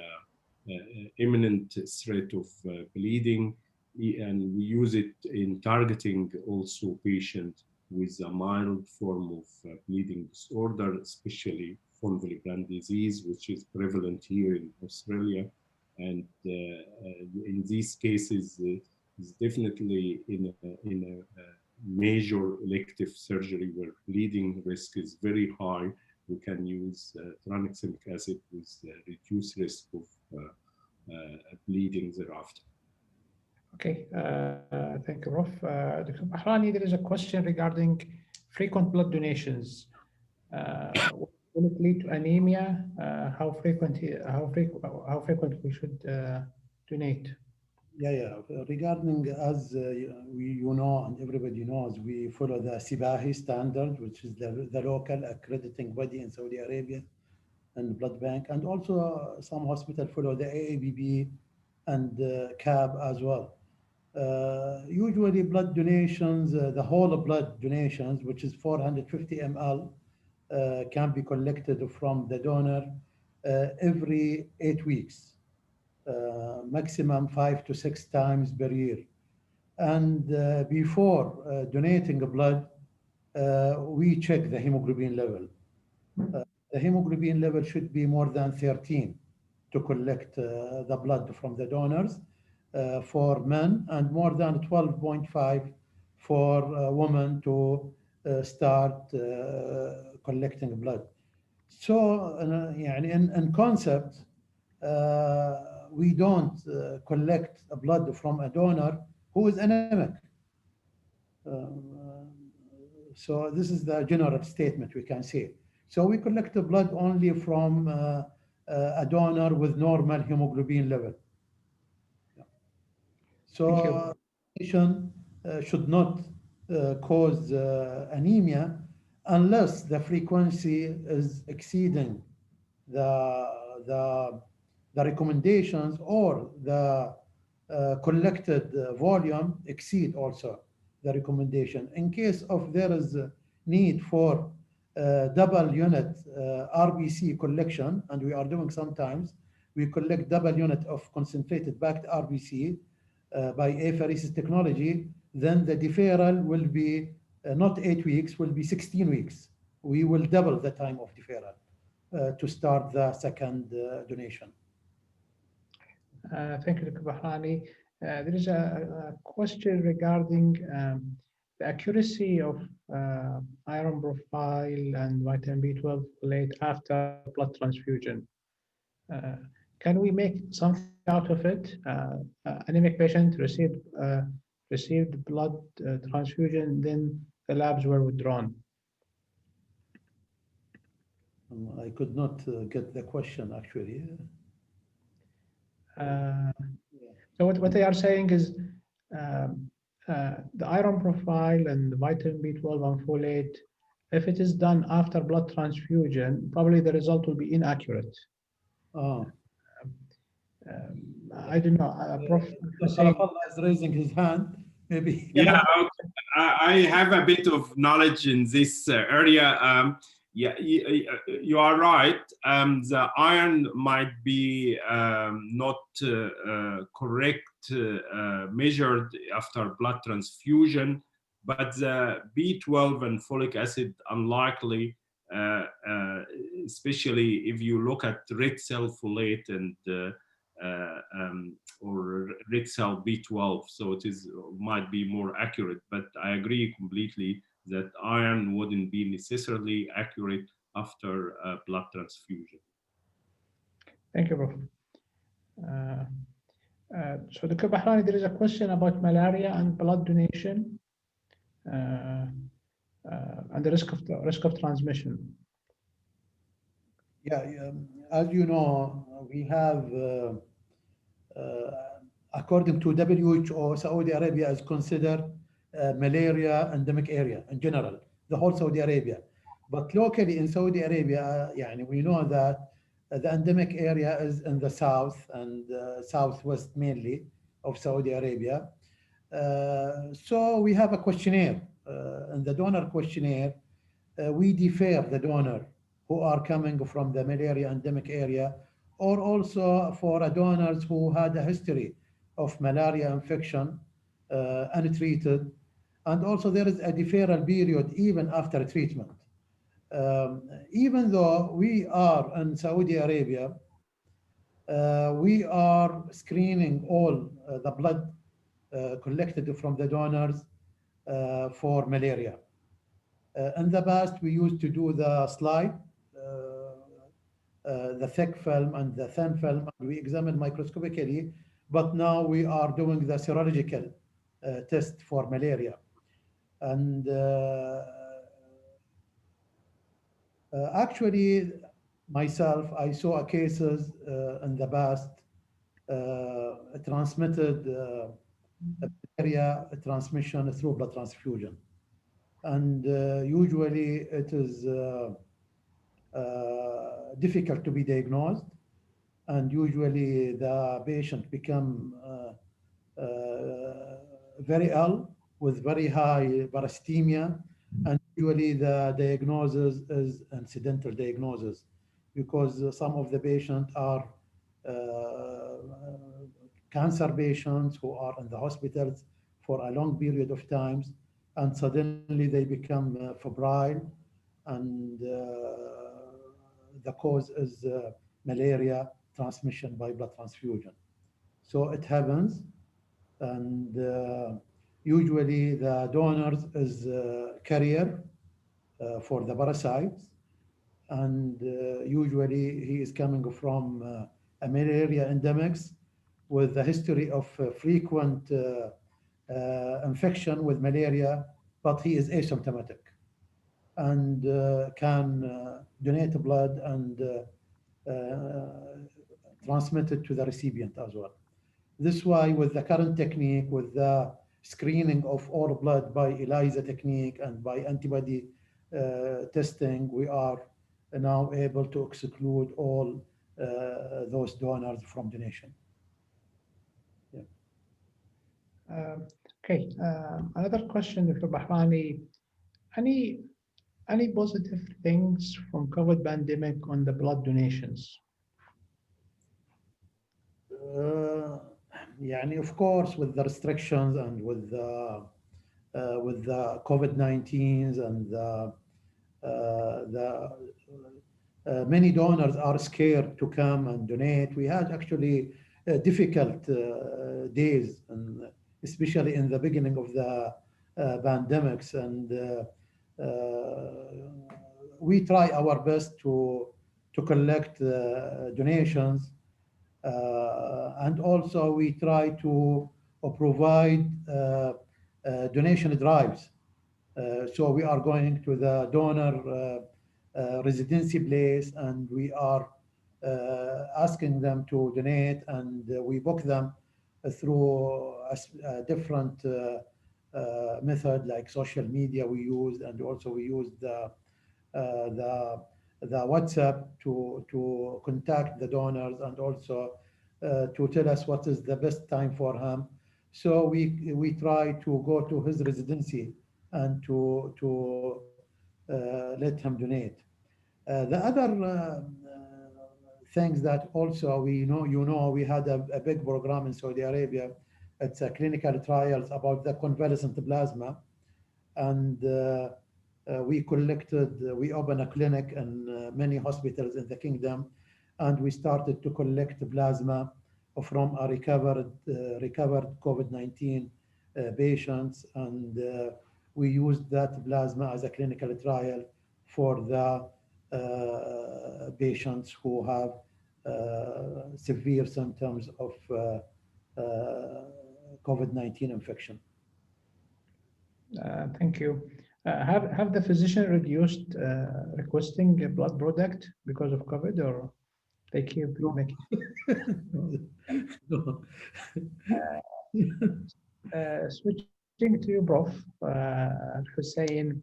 imminent threat of bleeding, and we use it in targeting also patients with a mild form of bleeding disorder, especially von Willebrand disease, which is prevalent here in Australia. And in these cases, it's definitely in a major elective surgery where bleeding risk is very high. We can use tranexamic acid with reduced risk of bleeding thereafter. Okay, thank you, Prof. Dr. Bahrani, there is a question regarding frequent blood donations. Will it lead to anemia? How frequent we should donate? Yeah. Regarding, as you know, and everybody knows, we follow the SIBAHI standard, which is the local accrediting body in Saudi Arabia and blood bank, and also some hospitals follow the AABB and CAB as well. Usually blood donations, the whole blood donations, which is 450 ml, can be collected from the donor every 8 weeks, maximum 5 to 6 times per year. And before donating blood, we check the hemoglobin level. The hemoglobin level should be more than 13 to collect the blood from the donors for men, and more than 12.5 for women to start collecting blood. So in concept, we don't collect blood from a donor who is anemic. So this is the general statement we can say. So we collect the blood only from a donor with normal hemoglobin level. So patient should not cause anemia unless the frequency is exceeding the recommendations, or the collected volume exceed also the recommendation. In case of there is a need for double unit RBC collection, and we are doing sometimes, we collect double unit of concentrated backed RBC by apheresis technology, then the deferral will be not 8 weeks, will be 16 weeks we will double the time of deferral to start the second donation. Thank you, Dr. Bahrani. There is a question regarding the accuracy of iron profile and vitamin B12 folate after blood transfusion. Can we make something out of it? Anemic patient received blood transfusion, then the labs were withdrawn. I could not get the question actually. So what they are saying is the iron profile and the vitamin B12 and folate, if it is done after blood transfusion, probably the result will be inaccurate. I don't know. Prof. is raising his hand. Maybe. Yeah, I have a bit of knowledge in this area. Yeah, you are right. The iron might be not correct measured after blood transfusion, but the B12 and folic acid unlikely, especially if you look at red cell folate and or red cell B12, so it might be more accurate. But I agree completely that iron wouldn't be necessarily accurate after blood transfusion. Thank you, Prof. So Dr. Bahrani, there is a question about malaria and blood donation and the risk of transmission. Yeah, as you know, we have, according to WHO, Saudi Arabia is considered malaria endemic area in general, the whole Saudi Arabia. But locally in Saudi Arabia, we know that the endemic area is in the south and southwest mainly of Saudi Arabia. So we have a questionnaire. In the donor questionnaire, we defer the donor who are coming from the malaria endemic area, or also for donors who had a history of malaria infection untreated. And also there is a deferral period even after treatment. Even though we are in Saudi Arabia, we are screening all the blood collected from the donors for malaria. In the past, we used to do the slide, the thick film and the thin film, and we examined microscopically, but now we are doing the serological test for malaria. And actually, myself, I saw cases in the past transmitted malaria transmission through blood transfusion. And usually it is difficult to be diagnosed, and usually the patient become very ill with very high parastemia, and usually the diagnosis is incidental diagnosis because some of the patients are cancer patients who are in the hospitals for a long period of times, and suddenly they become febrile, and the cause is malaria transmission by blood transfusion. So it happens, and usually the donors is carrier for the parasites, and usually he is coming from a malaria endemics with a history of frequent infection with malaria, but he is asymptomatic and can donate blood and transmit it to the recipient as well. This is why with the current technique, with the screening of all blood by ELISA technique and by antibody testing, we are now able to exclude all those donors from donation. Yeah. Okay, another question, Dr. Bahrani. Any positive things from COVID pandemic on the blood donations? Of course, with the restrictions and with the COVID-19s and the many donors are scared to come and donate. We had actually difficult days, and especially in the beginning of the pandemics, and we try our best to collect donations, and also we try to provide donation drives. So we are going to the donor residency place, and we are asking them to donate, and we book them through a different method like social media we used, and also we used the WhatsApp to contact the donors, and also to tell us what is the best time for him. So we try to go to his residency and to let him donate. The other things that also we know, we had a big program in Saudi Arabia. It's a clinical trials about the convalescent plasma, and we opened a clinic in many hospitals in the kingdom, and we started to collect plasma from a recovered COVID-19 patients, and we used that plasma as a clinical trial for the patients who have severe symptoms of COVID-19 infection. Thank you. Have the physician reduced requesting a blood product because of COVID, or they keep making? No. Switching to you, Prof. Hussein,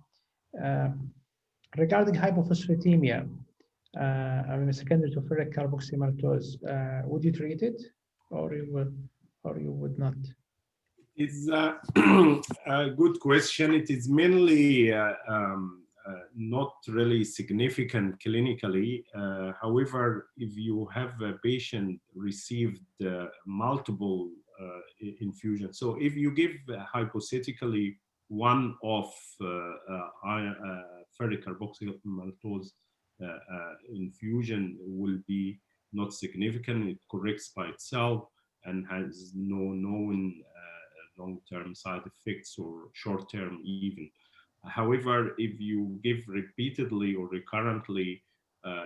regarding hypophosphatemia, I mean, secondary to ferric carboxymaltose, would you treat it, or you would not? It's a good question. It is mainly not really significant clinically. However, if you have a patient received multiple infusions, so if you give hypothetically one of ferric carboxymaltose infusion will be not significant. It corrects by itself and has no known long-term side effects or short-term even. However, if you give repeatedly or recurrently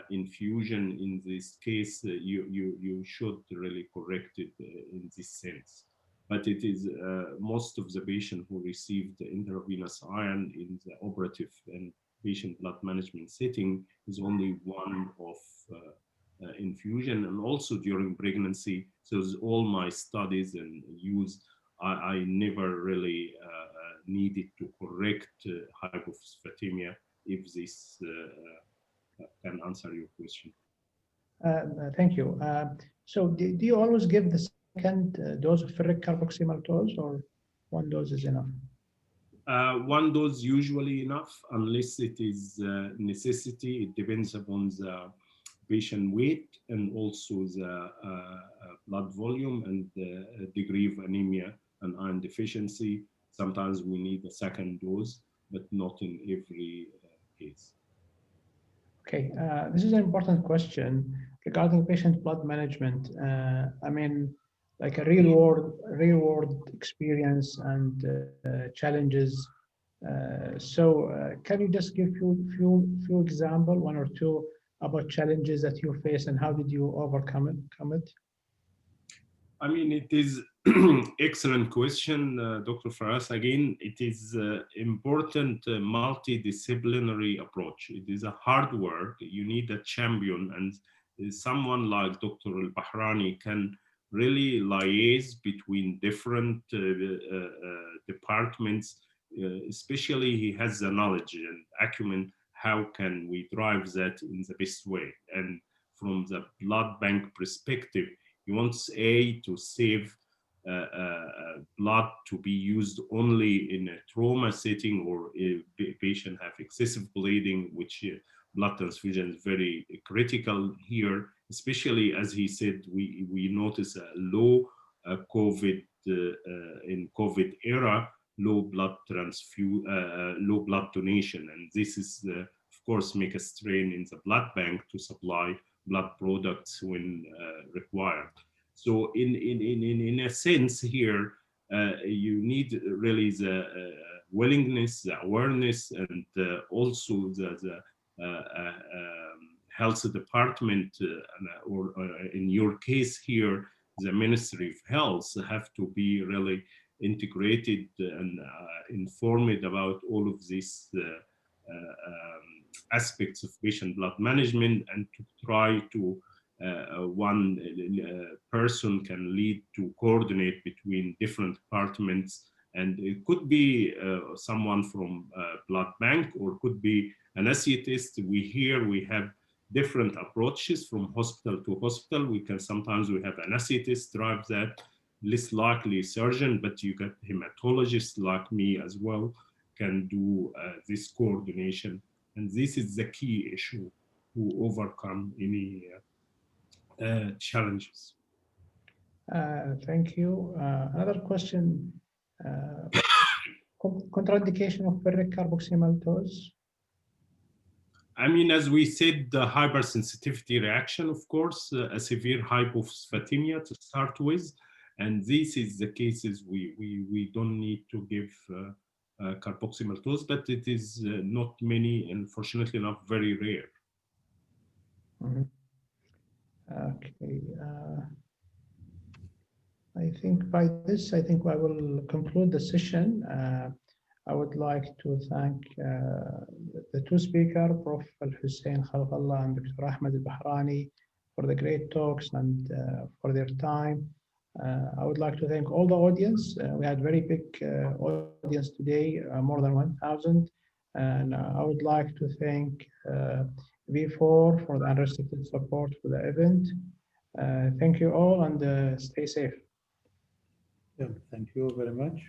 infusion, in this case, you should really correct it in this sense. But it is most of the patients who received the intravenous iron in the operative and patient blood management setting is only one of infusion, and also during pregnancy. So all my studies and use, I never really needed to correct hypophosphatemia, if this can answer your question. Thank you. So do you always give the second dose of ferric carboxymaltose, or one dose is enough? One dose usually enough, unless it is necessity. It depends upon the patient weight and also the blood volume and the degree of anemia and iron deficiency. Sometimes we need a second dose, but not in every case. Okay, this is an important question regarding patient blood management. I mean, like a real world experience and challenges. Can you just give few example, one or two, about challenges that you face and how did you overcome it? I mean, it is excellent question, Dr. Faras. Again, it is important multidisciplinary approach. It is a hard work. You need a champion, and someone like Dr. Al-Bahrani can really liaise between different departments. Especially, he has the knowledge and acumen. How can we drive that in the best way? And from the blood bank perspective, he wants to save blood to be used only in a trauma setting, or if a patient have excessive bleeding, which blood transfusion is very critical here, especially as he said, we notice a low COVID in COVID era, low blood donation, and this is course, make a strain in the blood bank to supply blood products when required. So in a sense here, you need really the willingness, the awareness, and also the health department, or in your case here, the Ministry of Health have to be really integrated and informed about all of these aspects of patient blood management, and to try to one person can lead to coordinate between different departments. And it could be someone from blood bank, or could be an anesthetist. We have different approaches from hospital to hospital. We sometimes have an anesthetist drive that, less likely surgeon, but you get hematologists like me as well can do this coordination. And this is the key issue to overcome any challenges. Thank you. Another question, contraindication of ferric carboxymaltose? I mean, as we said, the hypersensitivity reaction, of course, a severe hypophosphatemia to start with. And this is the cases we don't need to give carboxymaltose, but it is not many, and fortunately enough, very rare. Mm-hmm. Okay. I think by this, I think I will conclude the session. I would like to thank the two speakers, Prof. Al-Hussein Khalqallah and Dr. Ahmed Al-Bahrani, for the great talks and for their time. I would like to thank all the audience. We had very big audience today, more than 1,000. And I would like to thank V4 for the unrestricted support for the event. Thank you all, and stay safe. Yeah, thank you very much.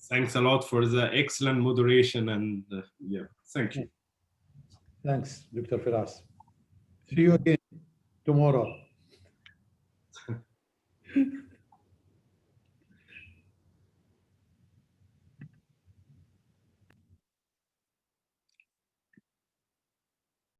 Thanks a lot for the excellent moderation, and yeah, thank you. Thanks, Dr. Firas. See you again tomorrow.